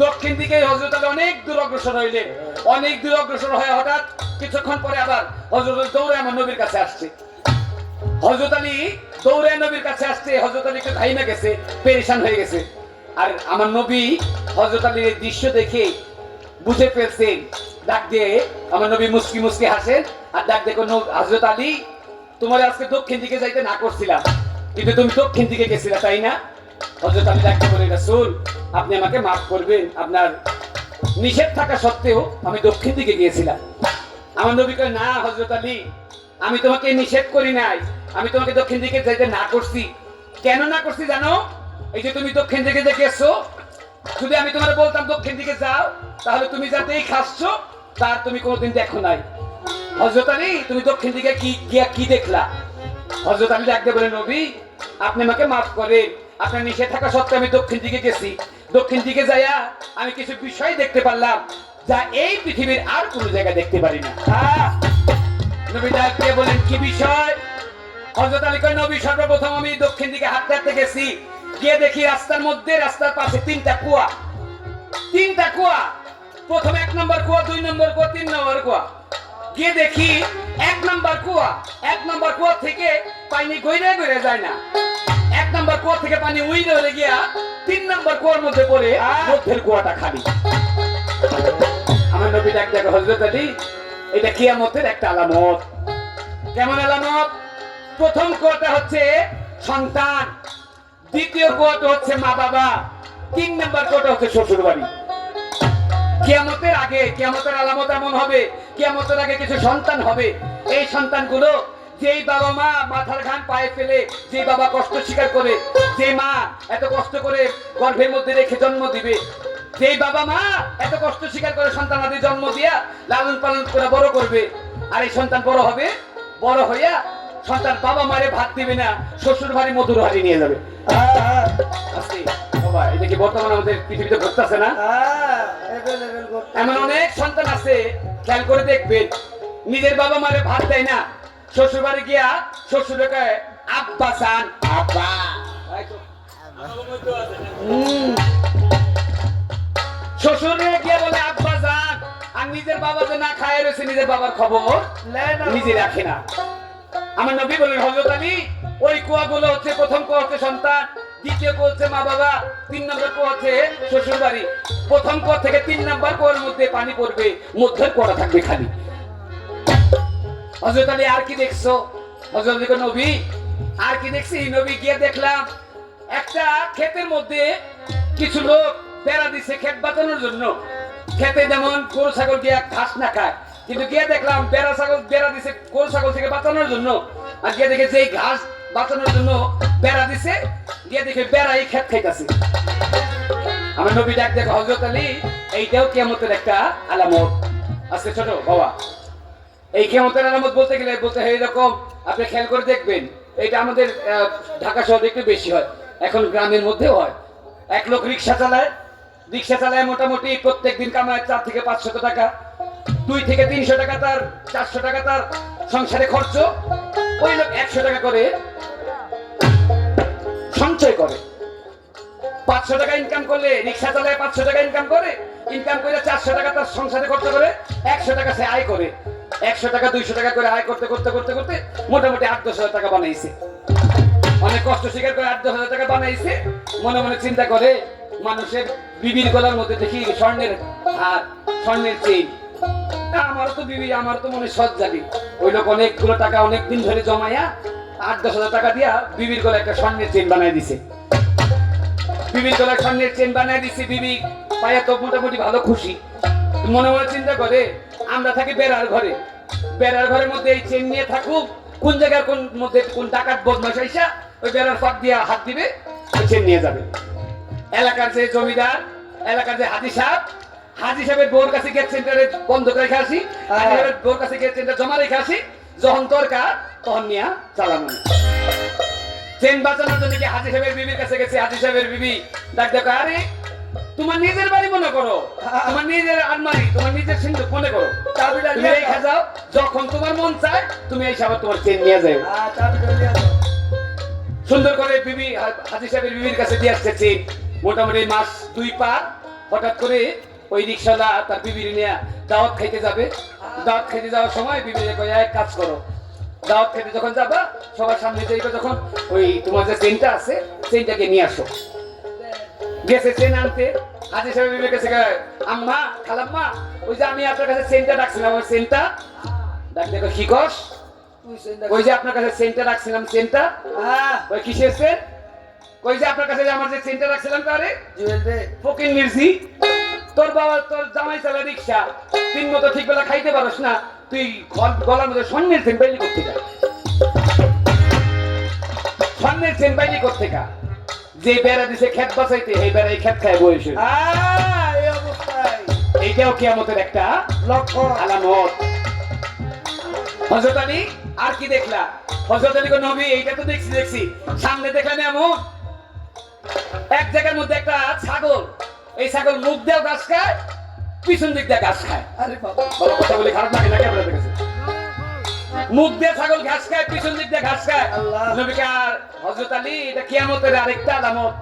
দক্ষিণ দিকে হযরত আলী অনেক দূর অগ্রসর হইলেন। অনেক দূর অগ্রসর হয়ে হঠাৎ কিছুক্ষণ পরে আবার হযরত আলী দৌড়ে আমার নবীর কাছে আসছে। হযরত আলী দৌড়ে নবীর কাছে আসছে। হযরত আলী একটু ধাইমা গেছে, পেরেশান হয়ে গেছে। আর আমার নবী হযরত আলীর এই দৃশ্য দেখে বুঝে ফেলছেন। ডাক দিয়ে আমার নবী মুস্কি হাসেন আর ডাক দেখো, হযরত আলী তোমার আজকে দক্ষিণ দিকে যাইতে না করছিলাম, কিন্তু তুমি দক্ষিণ দিকে গেছিলা, তাই না? হযরত আলী ডাকতে বলে, রাসূল আপনি আমাকে মাফ করবেন, আপনার নিষেধ থাকা সত্ত্বেও আমি দক্ষিণ দিকে গিয়েছিলাম। আমার নবী কয়, না হযরত আলী আমি তোমাকে নিষেধ করি নাই, আমি তোমাকে দক্ষিণ দিকে যাইতে না করছি। কেন না করছি জানো? এই যে তুমি দক্ষিণ দিকে যে গেছো, যদি আমি তোমার বলতাম দক্ষিণ দিকে যাও, তাহলে তুমি যাতেই খাচ্ছ তার তুমি কোনোদিন দেখো নাই। হযরত আলী তুমি দক্ষিণ দিকে কি দেখলা? হযরত আলী ডাকতে বলে, নবী আপনি আমাকে মাফ করেন, আপনার নিষেধ থাকা সত্ত্বেও আমি দক্ষিণ দিকে গেছি। দক্ষিণ দিকে যাইয়া আমি কিছু বিষয় দেখতে পারলাম যা এই পৃথিবীর আর কোনো জায়গায় দেখতে পারি না। নবী ডাক দিয়ে বলেন, কি বিষয়? হযরত আলী কয়, নবী সর্বপ্রথম আমি দক্ষিণ দিকে হাঁটতে গেছি, গিয়ে দেখি রাস্তার মধ্যে, রাস্তার পাশে তিনটা কুয়া। প্রথম 1 নম্বর কুয়া, 2 নম্বর কুয়া, 3 নম্বর কুয়া। গিয়ে দেখি 1 নম্বর কুয়া থেকে পানি গইরে যায় না। 1 নম্বর কুয়া থেকে পানি উইরে হয়ে গিয়া 3 নম্বর কুয়ার মধ্যে পড়ে, মধ্যের কুয়াটা খালি। আমার নবী ডাক দেখো, হযরত আলী এটা কিয়ামতের একটা আলামত। কেমন আলামত? প্রথম কুয়াটা হচ্ছে সন্তান, দ্বিতীয় কুয়াটা হচ্ছে মা বাবা, 3 নম্বর কুয়াটা হচ্ছে শ্বশুর বাড়ি। কিয়ামতের আগে, কিয়ামতের আলামত এমন হবে, কিয়ামতের আগে কিছু সন্তান হবে, এই সন্তানগুলো যেই বাবা মা মাথার ঘাম পায়ে ফেলে, যে বাবা কষ্ট স্বীকার করে, যে মা এত কষ্ট করে গর্ভের মধ্যে রেখে জন্ম দিবে, যেই বাবা মা এত কষ্ট স্বীকার করে সন্তানাদের জন্ম দিয়া লালন পালন করে বড় করবে, আর এই সন্তান বড় হবে, বড় হইয়া সন্তান বাবা মারে ভাত দিবে না, শ্বশুর বাড়ি মধুর হাড়ি নিয়ে যাবে। আজকে বাবা এটা কি বর্তমানে আমাদের পৃথিবীতে ঘটতেছে না? এমন অনেক সন্তান আছে, খেয়াল করে দেখবেন, নিজের বাবা মারে ভাত দেয় না, শ্বশুর বাড়ি গিয়া শ্বশুরকে আব্বা চান, আব্বা শ্বশুরে গিয়া বলে আব্বা যান, আর নিজের বাবা যে না খায় রয়েছে, নিজের বাবার খবর নিজে রাখে না। আমার নবী বলেন হযরত আলী, ওই কুয়াগুলো হচ্ছে, প্রথম কুয়া হচ্ছে সন্তান, দ্বিতীয় কুয়া হচ্ছে মা বাবা, 3 নম্বর কুয়া হচ্ছে শ্বশুর বাড়ি। প্রথম কুয়া থেকে 3 নম্বর কুয়ার মধ্যে পানি পড়বে, মধ্যের কুয়াটা থাকবে খালি। হযরত আলী আর কি দেখছো? হযরত আলী নবী আর কি দেখছি? নবী গিয়ে দেখলাম একটা ক্ষেতের মধ্যে কিছু লোক বেড়া দিছে ক্ষেত বাঁচানোর জন্য। ক্ষেতে যেমন গরু ছাগল গিয়ে ঘাস না খায়, কিন্তু গিয়ে দেখলাম বেড়া দিছে গরু ছাগল থেকে বাঁচানোর জন্য। আর গিয়ে দেখে যে ঘাস বাঁচানোর জন্য বেড়া দিছে, গিয়ে দেখে বেড়াই ক্ষেত খাইতেছে। আমার নবী ডাক দেখো, হযরত আলী এইটাও কিয়ামতের একটা আলামত। আজকে ছোট বাবা, এই কিয়ামতের আলামত বলতে গেলে বলতে হয় এরকম, আপনি খেয়াল করে দেখবেন, এটা আমাদের ঢাকা শহরে একটু বেশি হয়, এখন গ্রামের মধ্যেও হয়। এক লোক রিক্সা চালায় মোটামুটি প্রত্যেক দিন কামায় 4 থেকে 500 টাকা, 2 থেকে 300 টাকা তার, 400 টাকা তার সংসারে খরচ। ওই লোক 100 টাকা করে সঞ্চয় করে, 500 টাকা ইনকাম করলে, রিক্সা চালায় 500 টাকা ইনকাম করে, ইনকাম করে 400 টাকা তার সংসারে খরচ করে, 100 টাকা সে আয় করে। 100 টাকা 200 টাকা করে আয় করতে করতে করতে করতে মোটামুটি 8-10 হাজার টাকা বানাইছে। অনেক কষ্ট স্বীকার করে 8-10 হাজার টাকা বানাইছে। মনে মনে চিন্তা করে, মানুষের বিবির গলার মধ্যে দেখি স্বর্ণের হার, স্বর্ণের চেইন, আমারও তো বিবি, আমার তো মনে সৎ জানি। ওই লোক অনেকগুলো টাকা অনেক দিন ধরে জমাইয়া 8-10 হাজার টাকা দিয়া বিবির গলায় একটা স্বর্ণের চেইন বানাই দিছে। বিবির গলায় স্বর্ণের চেইন বানাই দিছে, বিবি পায়া তো মোটামুটি ভালো খুশি। মনে মনে চিন্তা করে, আমরা থাকি বেড়ার ঘরে, বেড়ার ঘরের মধ্যে এই চেন নিয়ে থাকুক, কোন জায়গার কোন মধ্যে কোন ডাকাত বদমাশ আইসা ওই বেড়ার ফাঁক দিয়ে হাত দিবে, ওই চেন নিয়ে যাবে। এলাকার যে জমিদার, এলাকার যে হাজি সাহেবের বোর কাছে গেট সেন্টারে বন্ধ করে রেখে আসি, হাজি সাহেবের বোর কাছে গেট সেন্টার জমা রেখে আসি, যখন দরকার তখন নিয়ে চালানো। চেন বাঁচানোর জন্য কি হাজি সাহেবের বিবির কাছে গেছে, হাজি সাহেবের বিবি ডাক দেখো, আরে তোমার নিজের বাড়ি মনে করো, তোমার নিজের আলমারি, তোমার নিজের সিন্ধুক মনে করো, চাবিটা নিয়ে রেখে যাও, যখন তোমার মন চায় তুমি এই সাহেব তোমার চেন নিয়ে যাও। সুন্দর করে বিবি হাজি সাহেবের বিবির কাছে দিয়ে আসছে চেন। মোটামুটি মাস 2 পার, হঠাৎ করে ওই রিক্সাওয়ালা তার বিবির নিয়ে দাওয়াত খাইতে যাবে। দাওয়াত খাইতে যাওয়ার সময় বিবিকে কয়, এক কাজ করো, দাওয়াত খেতে যখন যাবা সবার সামনে যাইবা, যখন ওই তোমার যে চেনটা আছে চেনটাকে নিয়ে আসো। গেছে চেন আনতে, হাজি সাহেব বিবির কাছে কয়, আম্মা, খালাম্মা, ওই যে আমি আপনার কাছে চেনটা রাখছিলাম, ওই চেনটা ডাক দেখো, কি কস? ওই যে আপনার কাছে চেনটা রাখছিলাম, চেনটা ওই কিসের চেন? ওই যে আপনার কাছে আমার যে চেনটা রাখছিলাম, তারে ফকির মির্জি, তোর বাবা তোর জামাই চালা রিক্সা, 3 মতো ঠিক বেলা খাইতে পারস না, তুই গলার মধ্যে স্বর্ণের চেন পাইলি কোত্থেকা? স্বর্ণের চেন পাইলি কোত্থেকা? যে বেড়া দিছে ক্ষেত বাঁচাইতে, এই বেড়া এই ক্ষেত খায় বসে। এইটাও কিয়ামতের একটা লক্ষণ, আলামত। হযরত আলী আর কি দেখলা? হযরত আলী নবী এইটা তো দেখছি, সামনে দেখলাম এমন এক জায়গার মধ্যে একটা ছাগল, এই ছাগল মুখ দিয়ে ঘাস খায়, পিছন দিক দিয়ে ঘাস খায়। আরে বাবা, কথা বলে খারাপ লাগে নাকি আপনাদের কাছে? মুখ দিয়ে ছাগল ঘাস খায়, পিছন দিক দিয়ে ঘাস খায়। নবীকে আর হযরত আলী, এটা কিয়ামতের আরেকটা আলামত।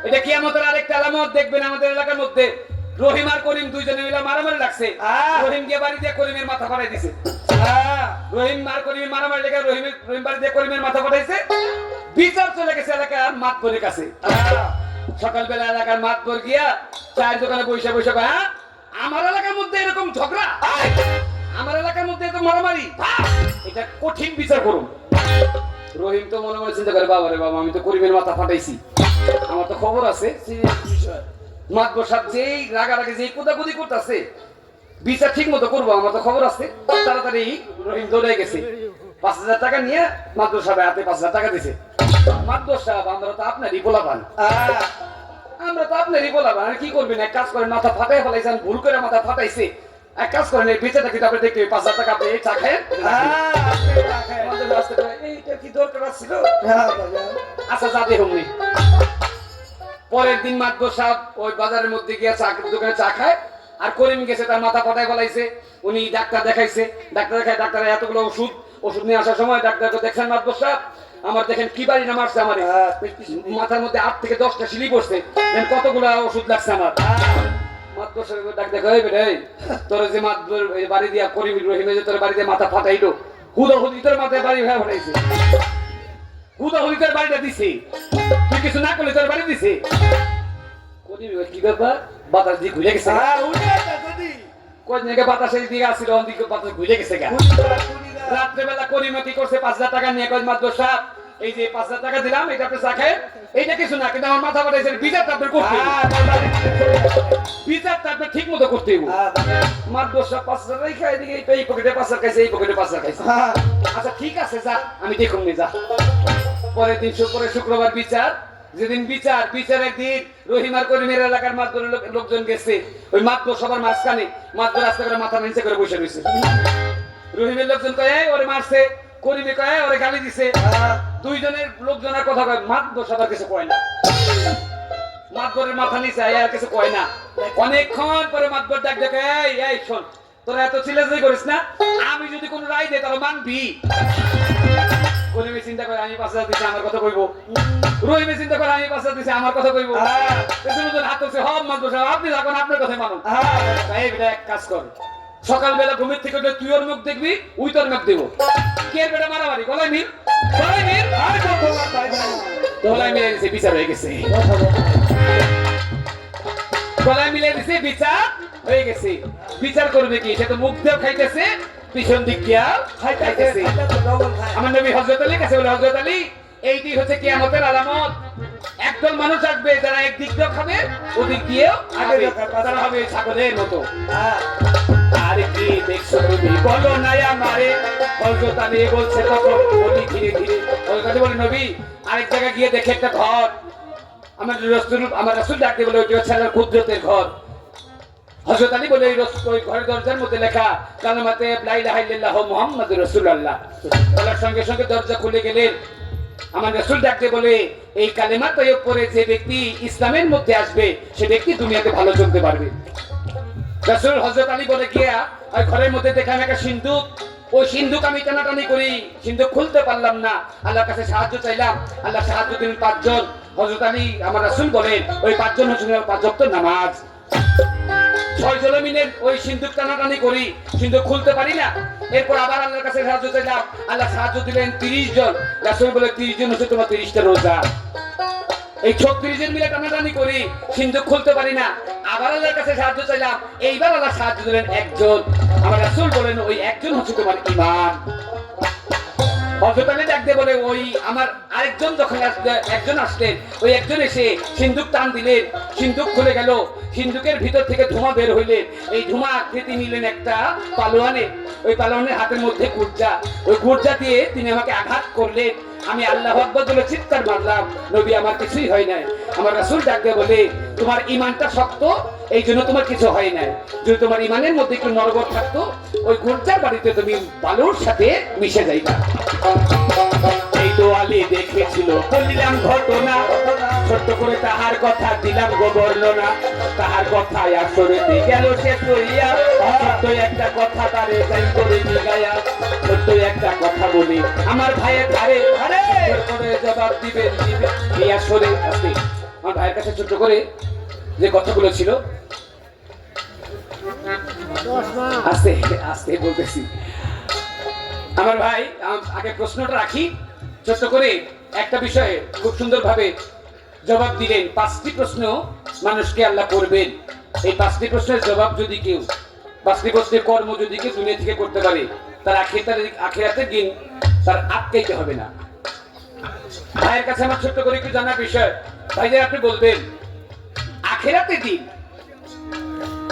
এটা কিয়ামতের আরেকটা আলামত। দেখবেন আমাদের এলাকার মধ্যে রহিম আর করিম দুইজনে মিলে মারামারি লাগছে। রহিম গিয়ে বাড়ি দিয়ে করিমের মাথা ফাটাই দিছে। রহিম আর করিমের মারামারি লেগে রহিম বাড়ি দিয়ে করিমের মাথা ফাটাইছে। বিচার চলে গেছে এলাকার মাতবরের কাছে। সকালবেলা এলাকার মাতবর গিয়া চায়ের দোকানে বসে হ্যাঁ, আমার এলাকার মধ্যে এরকম ঝগড়া, আমার এলাকার মধ্যে এত মারামারি, এটা কঠিন বিচার করুন। রহিম তো মনে মনে চিন্তা করে, বাবা রে বাবা, আমি তো করিমের মাথা ফাটাইছি, আমার তো খবর আছে। মাতবর সাহেব যেই রাগারাগি, যেই কুদাকুদি করতেছে, বিচার ঠিক মতো করবো, আমার তো খবর আছে। তাড়াতাড়ি রহিম দৌড়ে গেছে, 5,000 টাকা নিয়ে মাদ্রাসা সাহেবের হাতে 5,000 টাকা দিছে। মাদ্রাসা সাহেব, আমরা তো আপনারই পোলাপান, আমরা তো আপনারই পোলাপান, আর কি করবেন? এক কাজ করেন, মাথা ফাটাই ফেলাইছেন, ভুল করে মাথা ফাটাইছে। এক কাজ করেন, এই বেচাটা কিন্তু আপনি দেখতে 5,000 টাকা আপনি চা খায়। এইটা কি দরকার ছিল? আচ্ছা, যা দেখুন। পরের দিন মাদ্রাসা সাহেব ওই বাজারের মধ্যে গিয়ে চা দোকানে চা খায়, আর করিম গেছে, তার মাথা ফাটাই ফেলাইছে। উনি ডাক্তার দেখাইছে, ডাক্তার দেখায়, ডাক্তার এতগুলো ওষুধ নিয়ে আসার সময় ডাক্তারকে দেখছেন, মাদ্রাসা সাহেব আমার দেখেন কি বাড়ি না মারছে, আমার মাথার মধ্যে 8 থেকে 10টা সিলি পড়ছে, কতগুলো ওষুধ লাগছে আমার। মাদ্রাসা সাহেব ডাক দেখো, এই বেটা, তোর যে বাড়ি দিয়া করিম রহিমে যে তোর বাড়ি দিয়ে মাথা ফাটাইলো, হুদি তোর মাথায় বাড়ি হয়ে ফাটাইছে, হুদি তোর বাড়িটা দিছে, তুই কিছু না করলে তোর বাড়ি দিছে। কি ব্যাপার? বাতাস দিয়ে ঘুরে গেছে, বাতাসের দিকে আসছিল, অন্যদিকে বাতাস ঘুরে গেছে। রাত্রেবেলা করিমা কি করছে, 5,000 টাকা নিয়ে কয়, মাদ্রাসা সাহেব এই যে 5,000 টাকা দিলাম, এটা আপনি চা খায়, এইটা কিছু না, কিন্তু আমার মাথা ফাটাইছে, বিচারটা আপনার করতে হবে, বিচারটা আপনার ঠিক মতো করতে হবে। মাদ্রাসা সাহেব 5,000 টাকা খায়, এদিকে এই পকেটে 5,000 খাইছে, এই পকেটে 5,000 খাইছে। আচ্ছা ঠিক আছে, যা, আমি দেখুন যা। পরের দিন শুক্রবার বিচার, যেদিন বিচার একদিন রহিমার করিমের এলাকার মাদ্দর লোকজন গেছে, ওই মাদ্দর সবার মাঝখানে মাদ্দর রাস্তা করে মাথা নিচে করে বসে রয়েছে। রহিমের লোকজন কয়ে ওরে মারছে, করিমে কয়ে ওরে গালি দিছে। দুইজনের লোকজনের কথা কয়, মাদ্দর সবার কিছু কয় না, মাদ্দরের মাথা নিচে আর কিছু কয় না। অনেকক্ষণ পরে মাদ্দর ডাক দেখে, এই শোন, তোরা এত চিল্লাচিল্লি করিস না, আমি যদি কোনো রায় দেয় তাহলে মানবি? করিমে চিন্তা করে, আমি 5,000 দিচ্ছি, আমার কথা কইবো। রহিমে চিন্তা করে, আমি 5,000 দিচ্ছি, আমার কথা কইবো। দুজন হাত ধরছে, হব মাদ্রাসা আপনি থাকুন, আপনার কথাই মানুন। এই বেটা এক কাজ কর, সকালবেলা ঘুমের থেকে উঠে তুই ওর মুখ দেখবি, উই তোর মুখ দেবো। কে বেটা মারামারি, গলায় মিল, গলায় মিল, গলায় মিলে দিছে, বিচার হয়ে গেছে, গলায় মিলে দিছে, বিচার হয়ে গেছে। বিচার করবে কি? সে তো মুখ দিয়ে খাইতেছে, পিছন দিক দিয়া খাইতেছে। আমার নবী হযরত আলীর কাছে বলে, হযরত আলী, এইটি হচ্ছে কিয়ামতের আলামত। একদল মানুষ আসবে যারা একদিক দিয়ে খাবে, ওদিক দিয়েও খাবে, তারা হবে ছাগলের মতো। আর কি দেখছো তুমি, বলো না আমারে। হযরত আলী বলছে, তখন বলি ধীরে ধীরে, হযরত আলী বলে, নবী আরেক জায়গায় গিয়ে দেখে একটা ঘর, আমার রাসূল ডাকতে বলে, ওইটা হচ্ছে আল্লাহর কুদরতের ঘর। হযরত আলী বলে, ওই ঘরের দরজার মধ্যে লেখা কালেমাতে লা ইলাহা ইল্লাল্লাহু মুহাম্মাদুর রাসূলুল্লাহ। বলার সঙ্গে সঙ্গে দরজা খুলে গেলেন। আমার রাসূল ডাকতে বলে, এই কালেমা তৈয়ব পড়ে যে ব্যক্তি ইসলামের মধ্যে আসবে, সে ব্যক্তি দুনিয়াতে ভালো চলতে পারবে। রাসূল হযরত আলী বলে গিয়া ওই ঘরের মধ্যে দেখলাম একটা সিন্দুক, ওই সিন্দুক আমি টানাটানি করি, সিন্দুক খুলতে পারলাম না, আল্লাহর কাছে সাহায্য চাইলাম, আল্লাহ সাহায্য দিলেন 5 জন। হযরত আলী আমার রাসূল বলেন, ওই 5 জন হচ্ছে 5 ওয়াক্ত নামাজ। 6 জন মিলে ওই সিন্দুক টানাটানি করি, সিন্দুক খুলতে পারি না। এরপর আবার আল্লাহর কাছে সাহায্য চাইলাম, আল্লাহ সাহায্য দিলেন 30 জন। রাসূল বলে, 30 জন হচ্ছে তোমার 30টা রোজা। এই 36 জন মিলে টানাটানি করি, সিন্দুক খুলতে পারি না, আবার আল্লাহর কাছে সাহায্য চাইলাম, এইবার আল্লাহ সাহায্য দিলেন 1 জন। আমার রাসূল বলেন, ওই 1 জন হচ্ছে তোমার ঈমান। হযরত আলী ডাকতে বলে, ওই আমার আরেকজন যখন একজন আসলেন, ওই একজন এসে সিন্দুক টান দিলেন, সিন্দুক খুলে গেল, সিন্দুকের ভিতর থেকে ধোঁয়া বের হইলেন। এই ধোঁয়া আকৃতি নিলেন একটা পালোয়ানে, ওই পালোয়ানের হাতের মধ্যে গুর্জা, ওই গুর্জা দিয়ে তিনি আমাকে আঘাত করলেন। আমি আল্লাহু আকবার বলে চিৎকার মারলাম, নবী আমার কিছুই হয় নাই। আমার রাসূল ডাকতে বলে, তোমার ঈমানটা শক্ত, এই জন্য তোমার কিছু হয় নাই। যদি তোমার ঈমানের মধ্যে একটু নরবর থাকতো, ওই গুর্জার বাড়িতে তুমি বালুর সাথে মিশে যাইতা। এই তো আলী দেখেছিল, বললাম ঘটনা, ছোট্ট করে তাহার কথা দিলাম গো বর্ণনা। তাহার কথায় আসরেতে গেল সে করিয়া, ছোট্ট একটা কথা তারে যাই করে নিগায়া। ছোট্ট একটা কথা বলি, আমার ভাইয়ের ধারে করে জবাব দিবে এই আসরে। আমার ভাইয়ের কাছে ছোট্ট করে যে কথাগুলো ছিল, আস্তে আস্তে বলতেছি। আমার ভাই, আগে প্রশ্নটা রাখি ছোট্ট করে, একটা বিষয়ে খুব সুন্দরভাবে জবাব দিলেন। 5টি প্রশ্ন মানুষকে আল্লাহ করবেন। এই 5টি প্রশ্নের জবাব যদি কেউ, 5টি প্রশ্নের কর্ম যদি কেউ দুনিয়া থেকে করতে পারে, তার আখিরাতের দিন তার আটকাইতে হবে না। ভাইয়ের কাছে আমার ছোট্ট করে একটু জানার বিষয়, ভাইদের আপনি বলবেন, আখিরাতের দিন,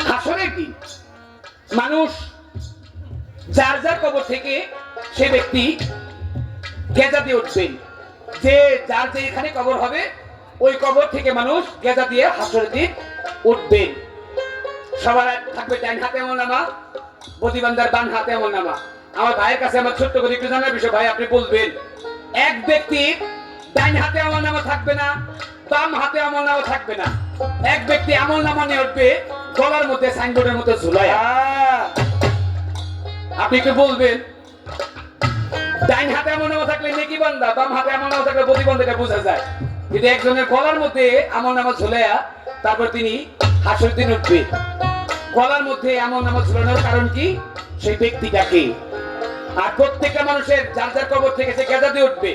হাসরের দিন, মানুষ যার যার কবর থেকে সে ব্যক্তি গেজা দিয়ে উঠবেন, যে যার যে এখানে কবর হবে ওই কবর থেকে মানুষ গেজা দিয়ে হাসরের দিন উঠবেন। সবার থাকবে ডান হাতে আমলনামা, প্রতিবন্ধার বাম হাতে আমলনামা। আমার ভাইয়ের কাছে আমার ছোট্ট করে একটু জানার বিষয়, ভাই আপনি বলবেন, এক ব্যক্তির ডান হাতে আমলনামা থাকবে না, বাম হাতে আমলনামা থাকবে না, এক ব্যক্তি আমলনামা নিয়ে উঠবে গলার মধ্যে সাইনবোর্ডের মধ্যে ঝুলায়। আপনি একটু বলবেন, ডান হাতে আমলনামা থাকলে নেকি বান্দা, বাম হাতে আমলনামা থাকলে প্রতিবন্ধ, এটা বোঝা যায়। কিন্তু একজনের গলার মধ্যে আমলনামা ঝুলাইয়া তারপর তিনি হাসরের দিন উঠবে। গলার মধ্যে আমলনামা ঝুলানোর কারণ কি? সেই ব্যক্তিটাকে। আর প্রত্যেকটা মানুষের যার যার কবর থেকে সে গেজা দিয়ে উঠবে।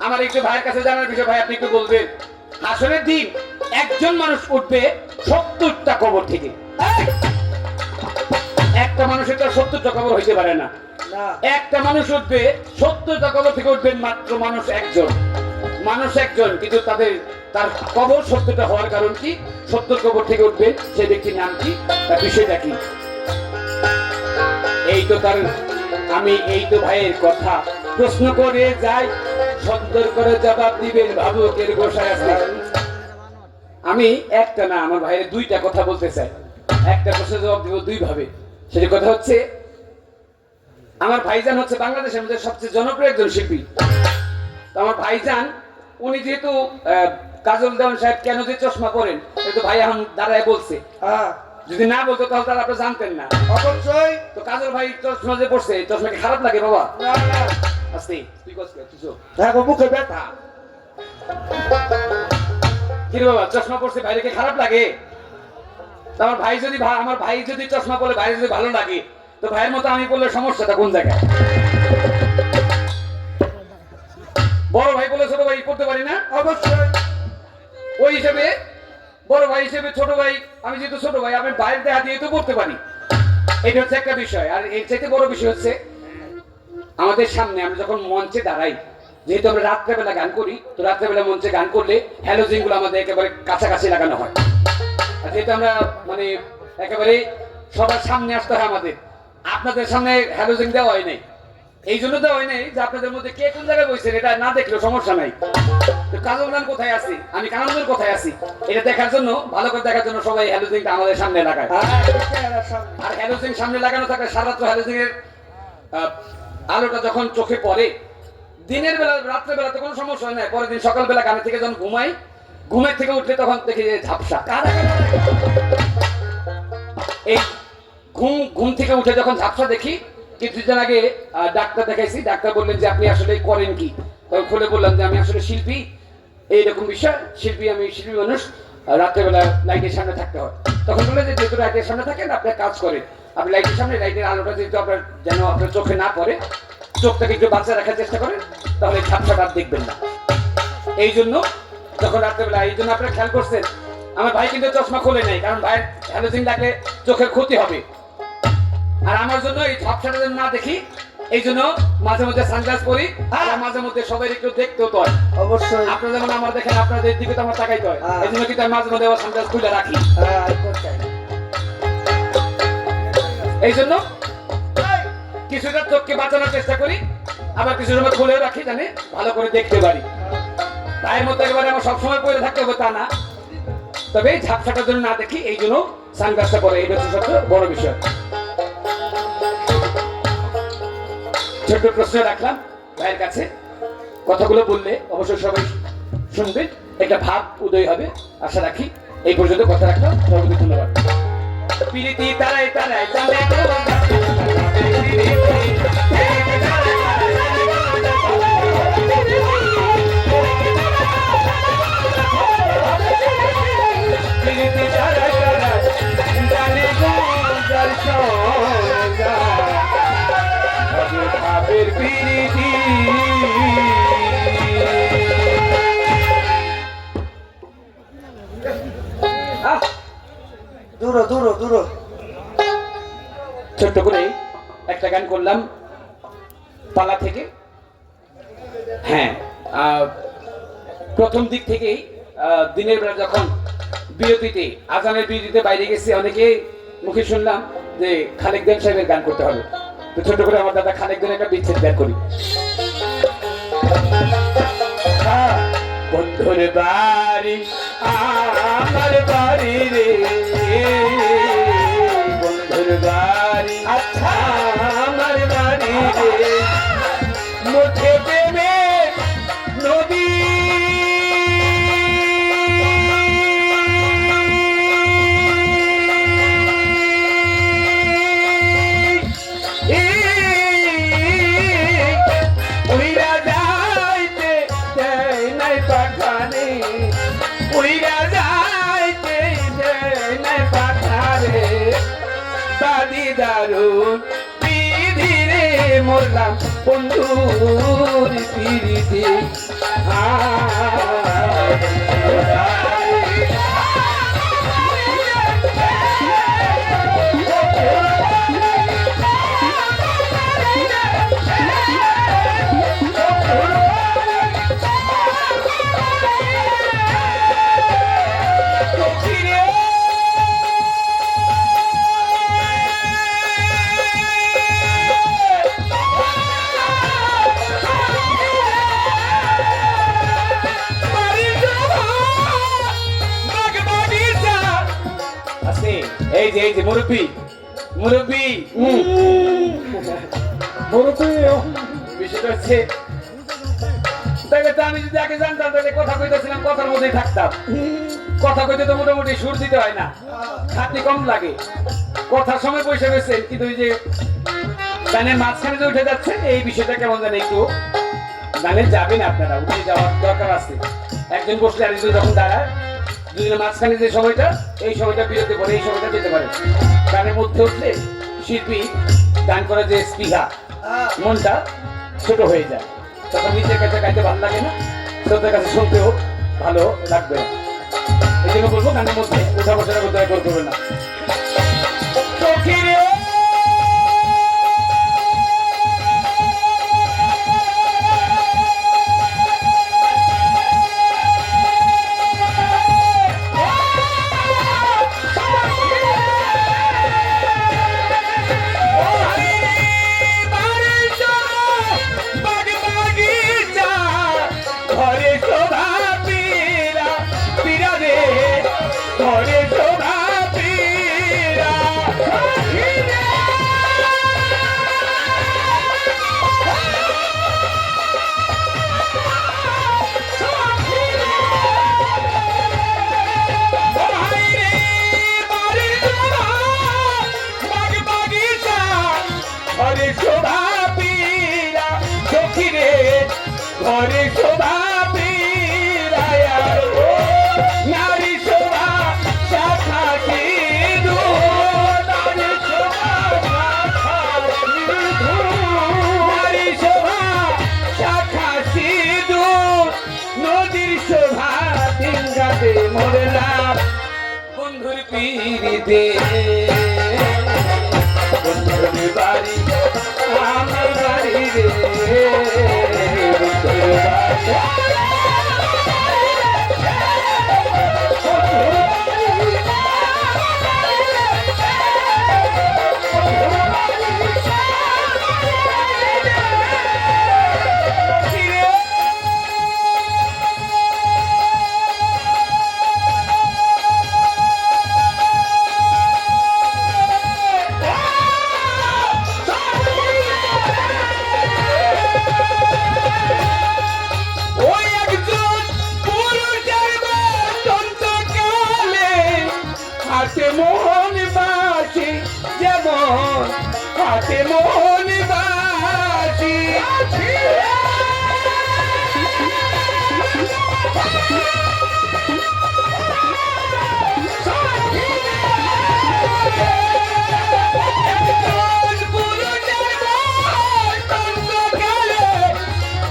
আমার একটু ভাইয়ের কাছে জানার বিষয়, ভাই আপনি একটু বলবেন, হাসরের দিন একজন মানুষ উঠবে 70টা কবর থেকে। একটা মানুষের তো 70টা কবর হইতে পারে না। একটা মানুষ উঠবে 70টা কবর থেকে উঠবেন মাত্র মানুষ একজন। মানুষ একজন, কিন্তু তার কবর 70টা হওয়ার কারণ কি? 70 কবর থেকে উঠবে সে ব্যক্তির নাম কি, তার বিষয়টা কি? এই তো তার, আমি এই তো ভাইয়ের কথা প্রশ্ন করে যাই, সুন্দর করে জবাব দিবেন ভাবুকের গোসায় আছে। আমি একটা না, আমার ভাইয়ের দুইটা কথা বলতে চাই। একটা প্রশ্নের জবাব দিব দুই ভাবে। সেটা কথা হচ্ছে, আমার ভাইজান হচ্ছে বাংলাদেশের মধ্যে সবচেয়ে জনপ্রিয় একজন শিল্পী। তো আমার ভাইজান উনি যেহেতু কাজল দেওয়ান সাহেব কেন যে চশমা পরেন, এটা ভাই এখন দাঁড়ায় বলছে। যদি না বলতো তাহলে তারা আপনি জানতেন না। অবশ্যই। তো কাজল ভাই চশমা যে পড়ছে, চশমা কি খারাপ লাগে বাবা? না না, আস্তে তুই কষ্ট কিছু দেখো মুখে ব্যথা। কি রে বাবা, চশমা পড়ছে বাইরে কি খারাপ লাগে? তো আমার ভাই যদি চশমা পরে বাইরে যদি ভালো লাগে, তো ভাইয়ের মতো আমি বললে সমস্যাটা কোন জায়গায়? বড় ভাই বলে ছোট ভাই পড়তে পারি না? অবশ্যই। ওই হিসেবে বড় ভাই হিসেবে ছোট ভাই, আমি যেহেতু ছোট ভাই, আমি বাইরে দেখা দিয়ে তো পড়তে পারি। এটা হচ্ছে একটা বিষয়। আর এর চাইতে বড় বিষয় হচ্ছে, আমাদের সামনে আমরা যখন মঞ্চে দাঁড়াই, যেহেতু আমরা রাত্রেবেলা গান করি, তো রাত্রেবেলা মঞ্চে গান করলে হ্যালোজিন গুলো আমাদের একেবারে কাছাকাছি লাগানো হয়। আর যেহেতু আমরা মানে একেবারে সবার সামনে আসতে হয় আমাদের, আপনাদের সামনে হ্যালোজিন দেওয়া হয় নাই। এই জন্য দেওয়া হয় নাই যে আপনাদের মধ্যে কে কোন জায়গায় বসছেন এটা না দেখলেও সমস্যা নাই। তো কাজল গান কোথায় আছি, আমি কানন্দের কোথায় আছি, এটা দেখার জন্য, ভালো করে দেখার জন্য সবাই হ্যালোজিনটা আমাদের সামনে লাগায়। আর হ্যালোজিন সামনে লাগানো থাকলে সারা রাত্র হ্যালোজিনের আলোটা যখন চোখে পড়ে, দিনের বেলা রাত্রের বেলাতে কোনো সমস্যা হয় না। পরের দিন সকালবেলা গানে থেকে যখন ঘুমাই, ঘুমের থেকে উঠলে তখন দেখি যে ঝাপসা। এই ঘুম থেকে উঠে যখন ঝাপসা দেখি, কিছুদিন আগে ডাক্তার দেখাইছি, ডাক্তার বললেন যে আপনি আসলে করেন কি? তখন খুলে বললাম যে আমি আসলে শিল্পী, এইরকম বিষয়, আমি শিল্পী মানুষ, রাত্রেবেলা লাইটের সামনে থাকতে হয়। তখন বললেন যে যেহেতু লাইটের সামনে থাকেন, আপনার কাজ করেন, আপনি লাইটের সামনে, লাইটের আলোটা যেহেতু আপনার যেন আপনার চোখে না পড়ে, চোখটাকে একটু বাঁচা রাখার চেষ্টা করেন, তাহলে ঝাপসাটা আর দেখবেন না। এই জন্য যখন রাত্রেবেলা, এই জন্য আপনারা খেয়াল করছেন আমার ভাই কিন্তু চশমা খোলে নাই, কারণ ভাইয়ের হ্যালোজিন লাগলে চোখের ক্ষতি হবে। আর আমার জন্য এই ঝাপসাটা যেন না দেখি, এই জন্য মাঝে মধ্যে সানগ্লাস পরি, আর মাঝে মধ্যে সবাই একটু দেখতেও তো হয়। অবশ্যই। আপনারা যেমন আমার দেখেন, আপনাদের দিকে তো আমার তাকাইতে হয়, এই জন্য কিন্তু আমি মাঝে মধ্যে আবার সানগ্লাস খুলে রাখি। এই জন্য কিছুটা চোখকে বাঁচানোর চেষ্টা করি, আবার কিছু সময় খুলেও রাখি, জানি ভালো করে দেখতে পারি। ভাইয়ের মতো একেবারে আমার সবসময় পরে থাকতে হবে তা না, তবে এই ঝাপসাটার জন্য না দেখি, এই জন্য সানগ্লাসটা পরে। এটা হচ্ছে সবচেয়ে বড় বিষয়। ছোট্ট প্রশ্ন রাখলাম ভাইয়ের কাছে, কথাগুলো বললে অবশ্যই সবাই শুনবেন, একটা ভাব উদয় হবে আশা রাখি। এই পর্যন্ত কথা রাখলাম, সবাইকে ধন্যবাদ। প্রীতি তারাই তারাই জানে ভাবের প্রীতি। দূর দূর দূর। ছোট্ট করে একটা গান করলাম পালা থেকে। হ্যাঁ, প্রথম দিক থেকেই দিনের বেলা যখন বিরতিতে, আজানের বিরতিতে বাইরে গেছি, অনেকে মুখে শুনলাম যে খালেক দেন সাহেবের গান করতে হবে। তো ছোট করে আমার দাদা খালেক দেন একটা বিচ্ছেদ গান করি। বন্ধুর বাড়ি আমার বাড়ি রে, বন্ধুর বাড়ি আচ্ছা আমার বাড়ি রে, মুখে প্রেমে নদী উইরা যাইতে দেয় নাই পাখানে, উইরা যাইতে দেয় নাই পাখারে, দাদি দারুন বিধিরে মরলাম বন্ধুর পিড়িতে। এই যে এই যে মুরব্বী মুরব্বী মুরব্বী বিষয়টা হচ্ছে তাহলে তো আমি যদি আগে জানতাম তাহলে কথা কইতেছিলাম, কথার মধ্যেই থাকতাম। কথা কইতে তো মোটামুটি সুর দিতে হয় না, খাটনি কম লাগে, কথার সময় পয়সা পেয়েছেন। কিন্তু ওই যে গানের মাঝখানে যে উঠে যাচ্ছে এই বিষয়টা কেমন জানে একটু গানে যাবেন আপনারা, উঠে যাওয়ার দরকার আছে। একজন বসলে আরেকজন যখন দাঁড়ায় দুজনের মাঝখানে যে সময়টা এই সময়টা বিরতি পড়ে এই সময়টা যেতে পারে। গানের মধ্যে উঠলে শিল্পী গান করার যে স্পৃহা মনটা ছোট হয়ে যায়, তখন নিজের কাছে গাইতে ভালো লাগে না, শ্রোতার কাছে শুনতেও ভালো লাগবে না। এই জন্য বলবো গানের মধ্যে উঠা বসার মধ্যে করবে না। ঘরে শোভা পীরায়া নারী শোভা শাখা সিধু, নারী শোভা শাখা সিধু, নারী শোভা শাখা সিধু, নদীর শোভা ডিঙ্গাতে মরলাম বন্ধুর পিড়িতে, বন্ধুর বাড়ি আমার বাড়ি রে, বন্ধুর বাড়ি হাতে মোহন বাসি যেমন হাতে মোহন বাসি,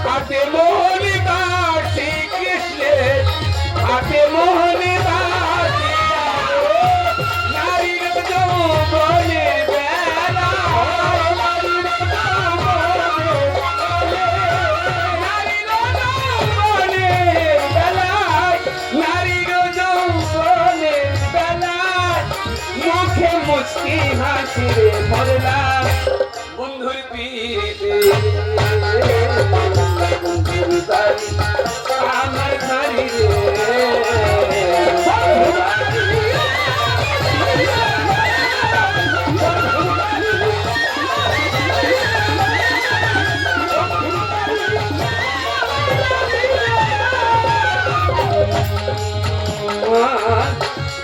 হাতে মোহন বাসি কৃষ্ণের হাতে মোহন বাসি, নারীর যৌবনের বেলা, নারীর যৌবনের মুস্কি হাসি রে মরলাম বন্ধুর পিড়িতে বন্ধুর বাড়ি আমার বাড়ি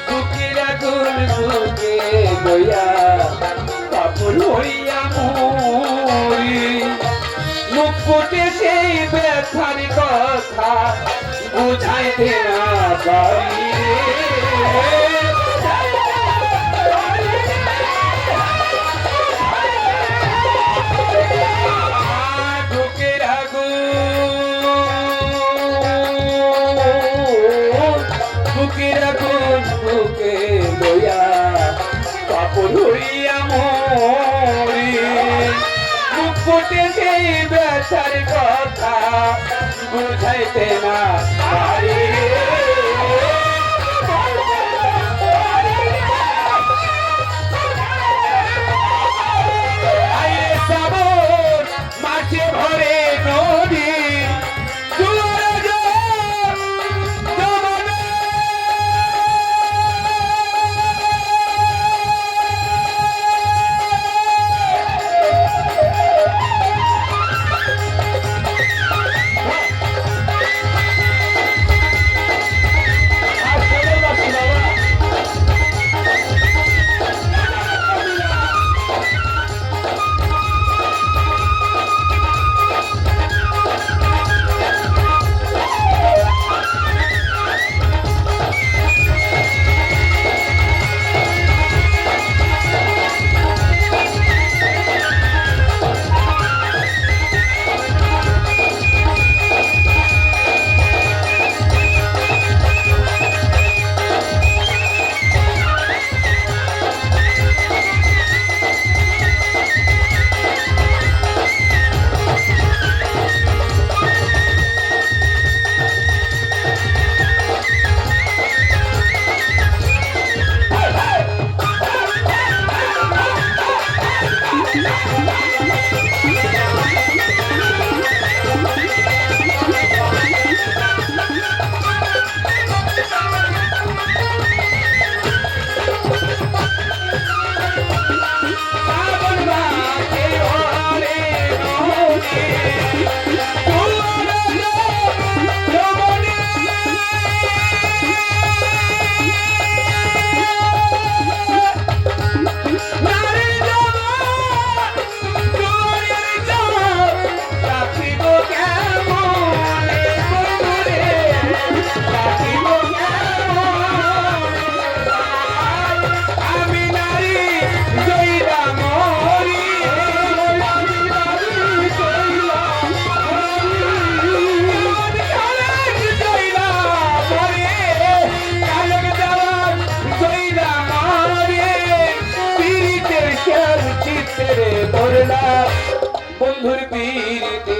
বুকেরা গুল বুকে লইয়া কাপড় হইয়া মরি মুখ ফুটে সেই ব্যথার কথা বুঝাইতে না পারি বুকের আগুন বুকের আগুন বুকে লইয়া কাপড় হইয়া মরি মুখ ফুটে সেই ব্যথার কথা বুঝাইতে না পারি আইরে শ্রাবণ মাঝে ভরে নদী দুয়ারে জল জমানো বন্ধুর পিড়িতে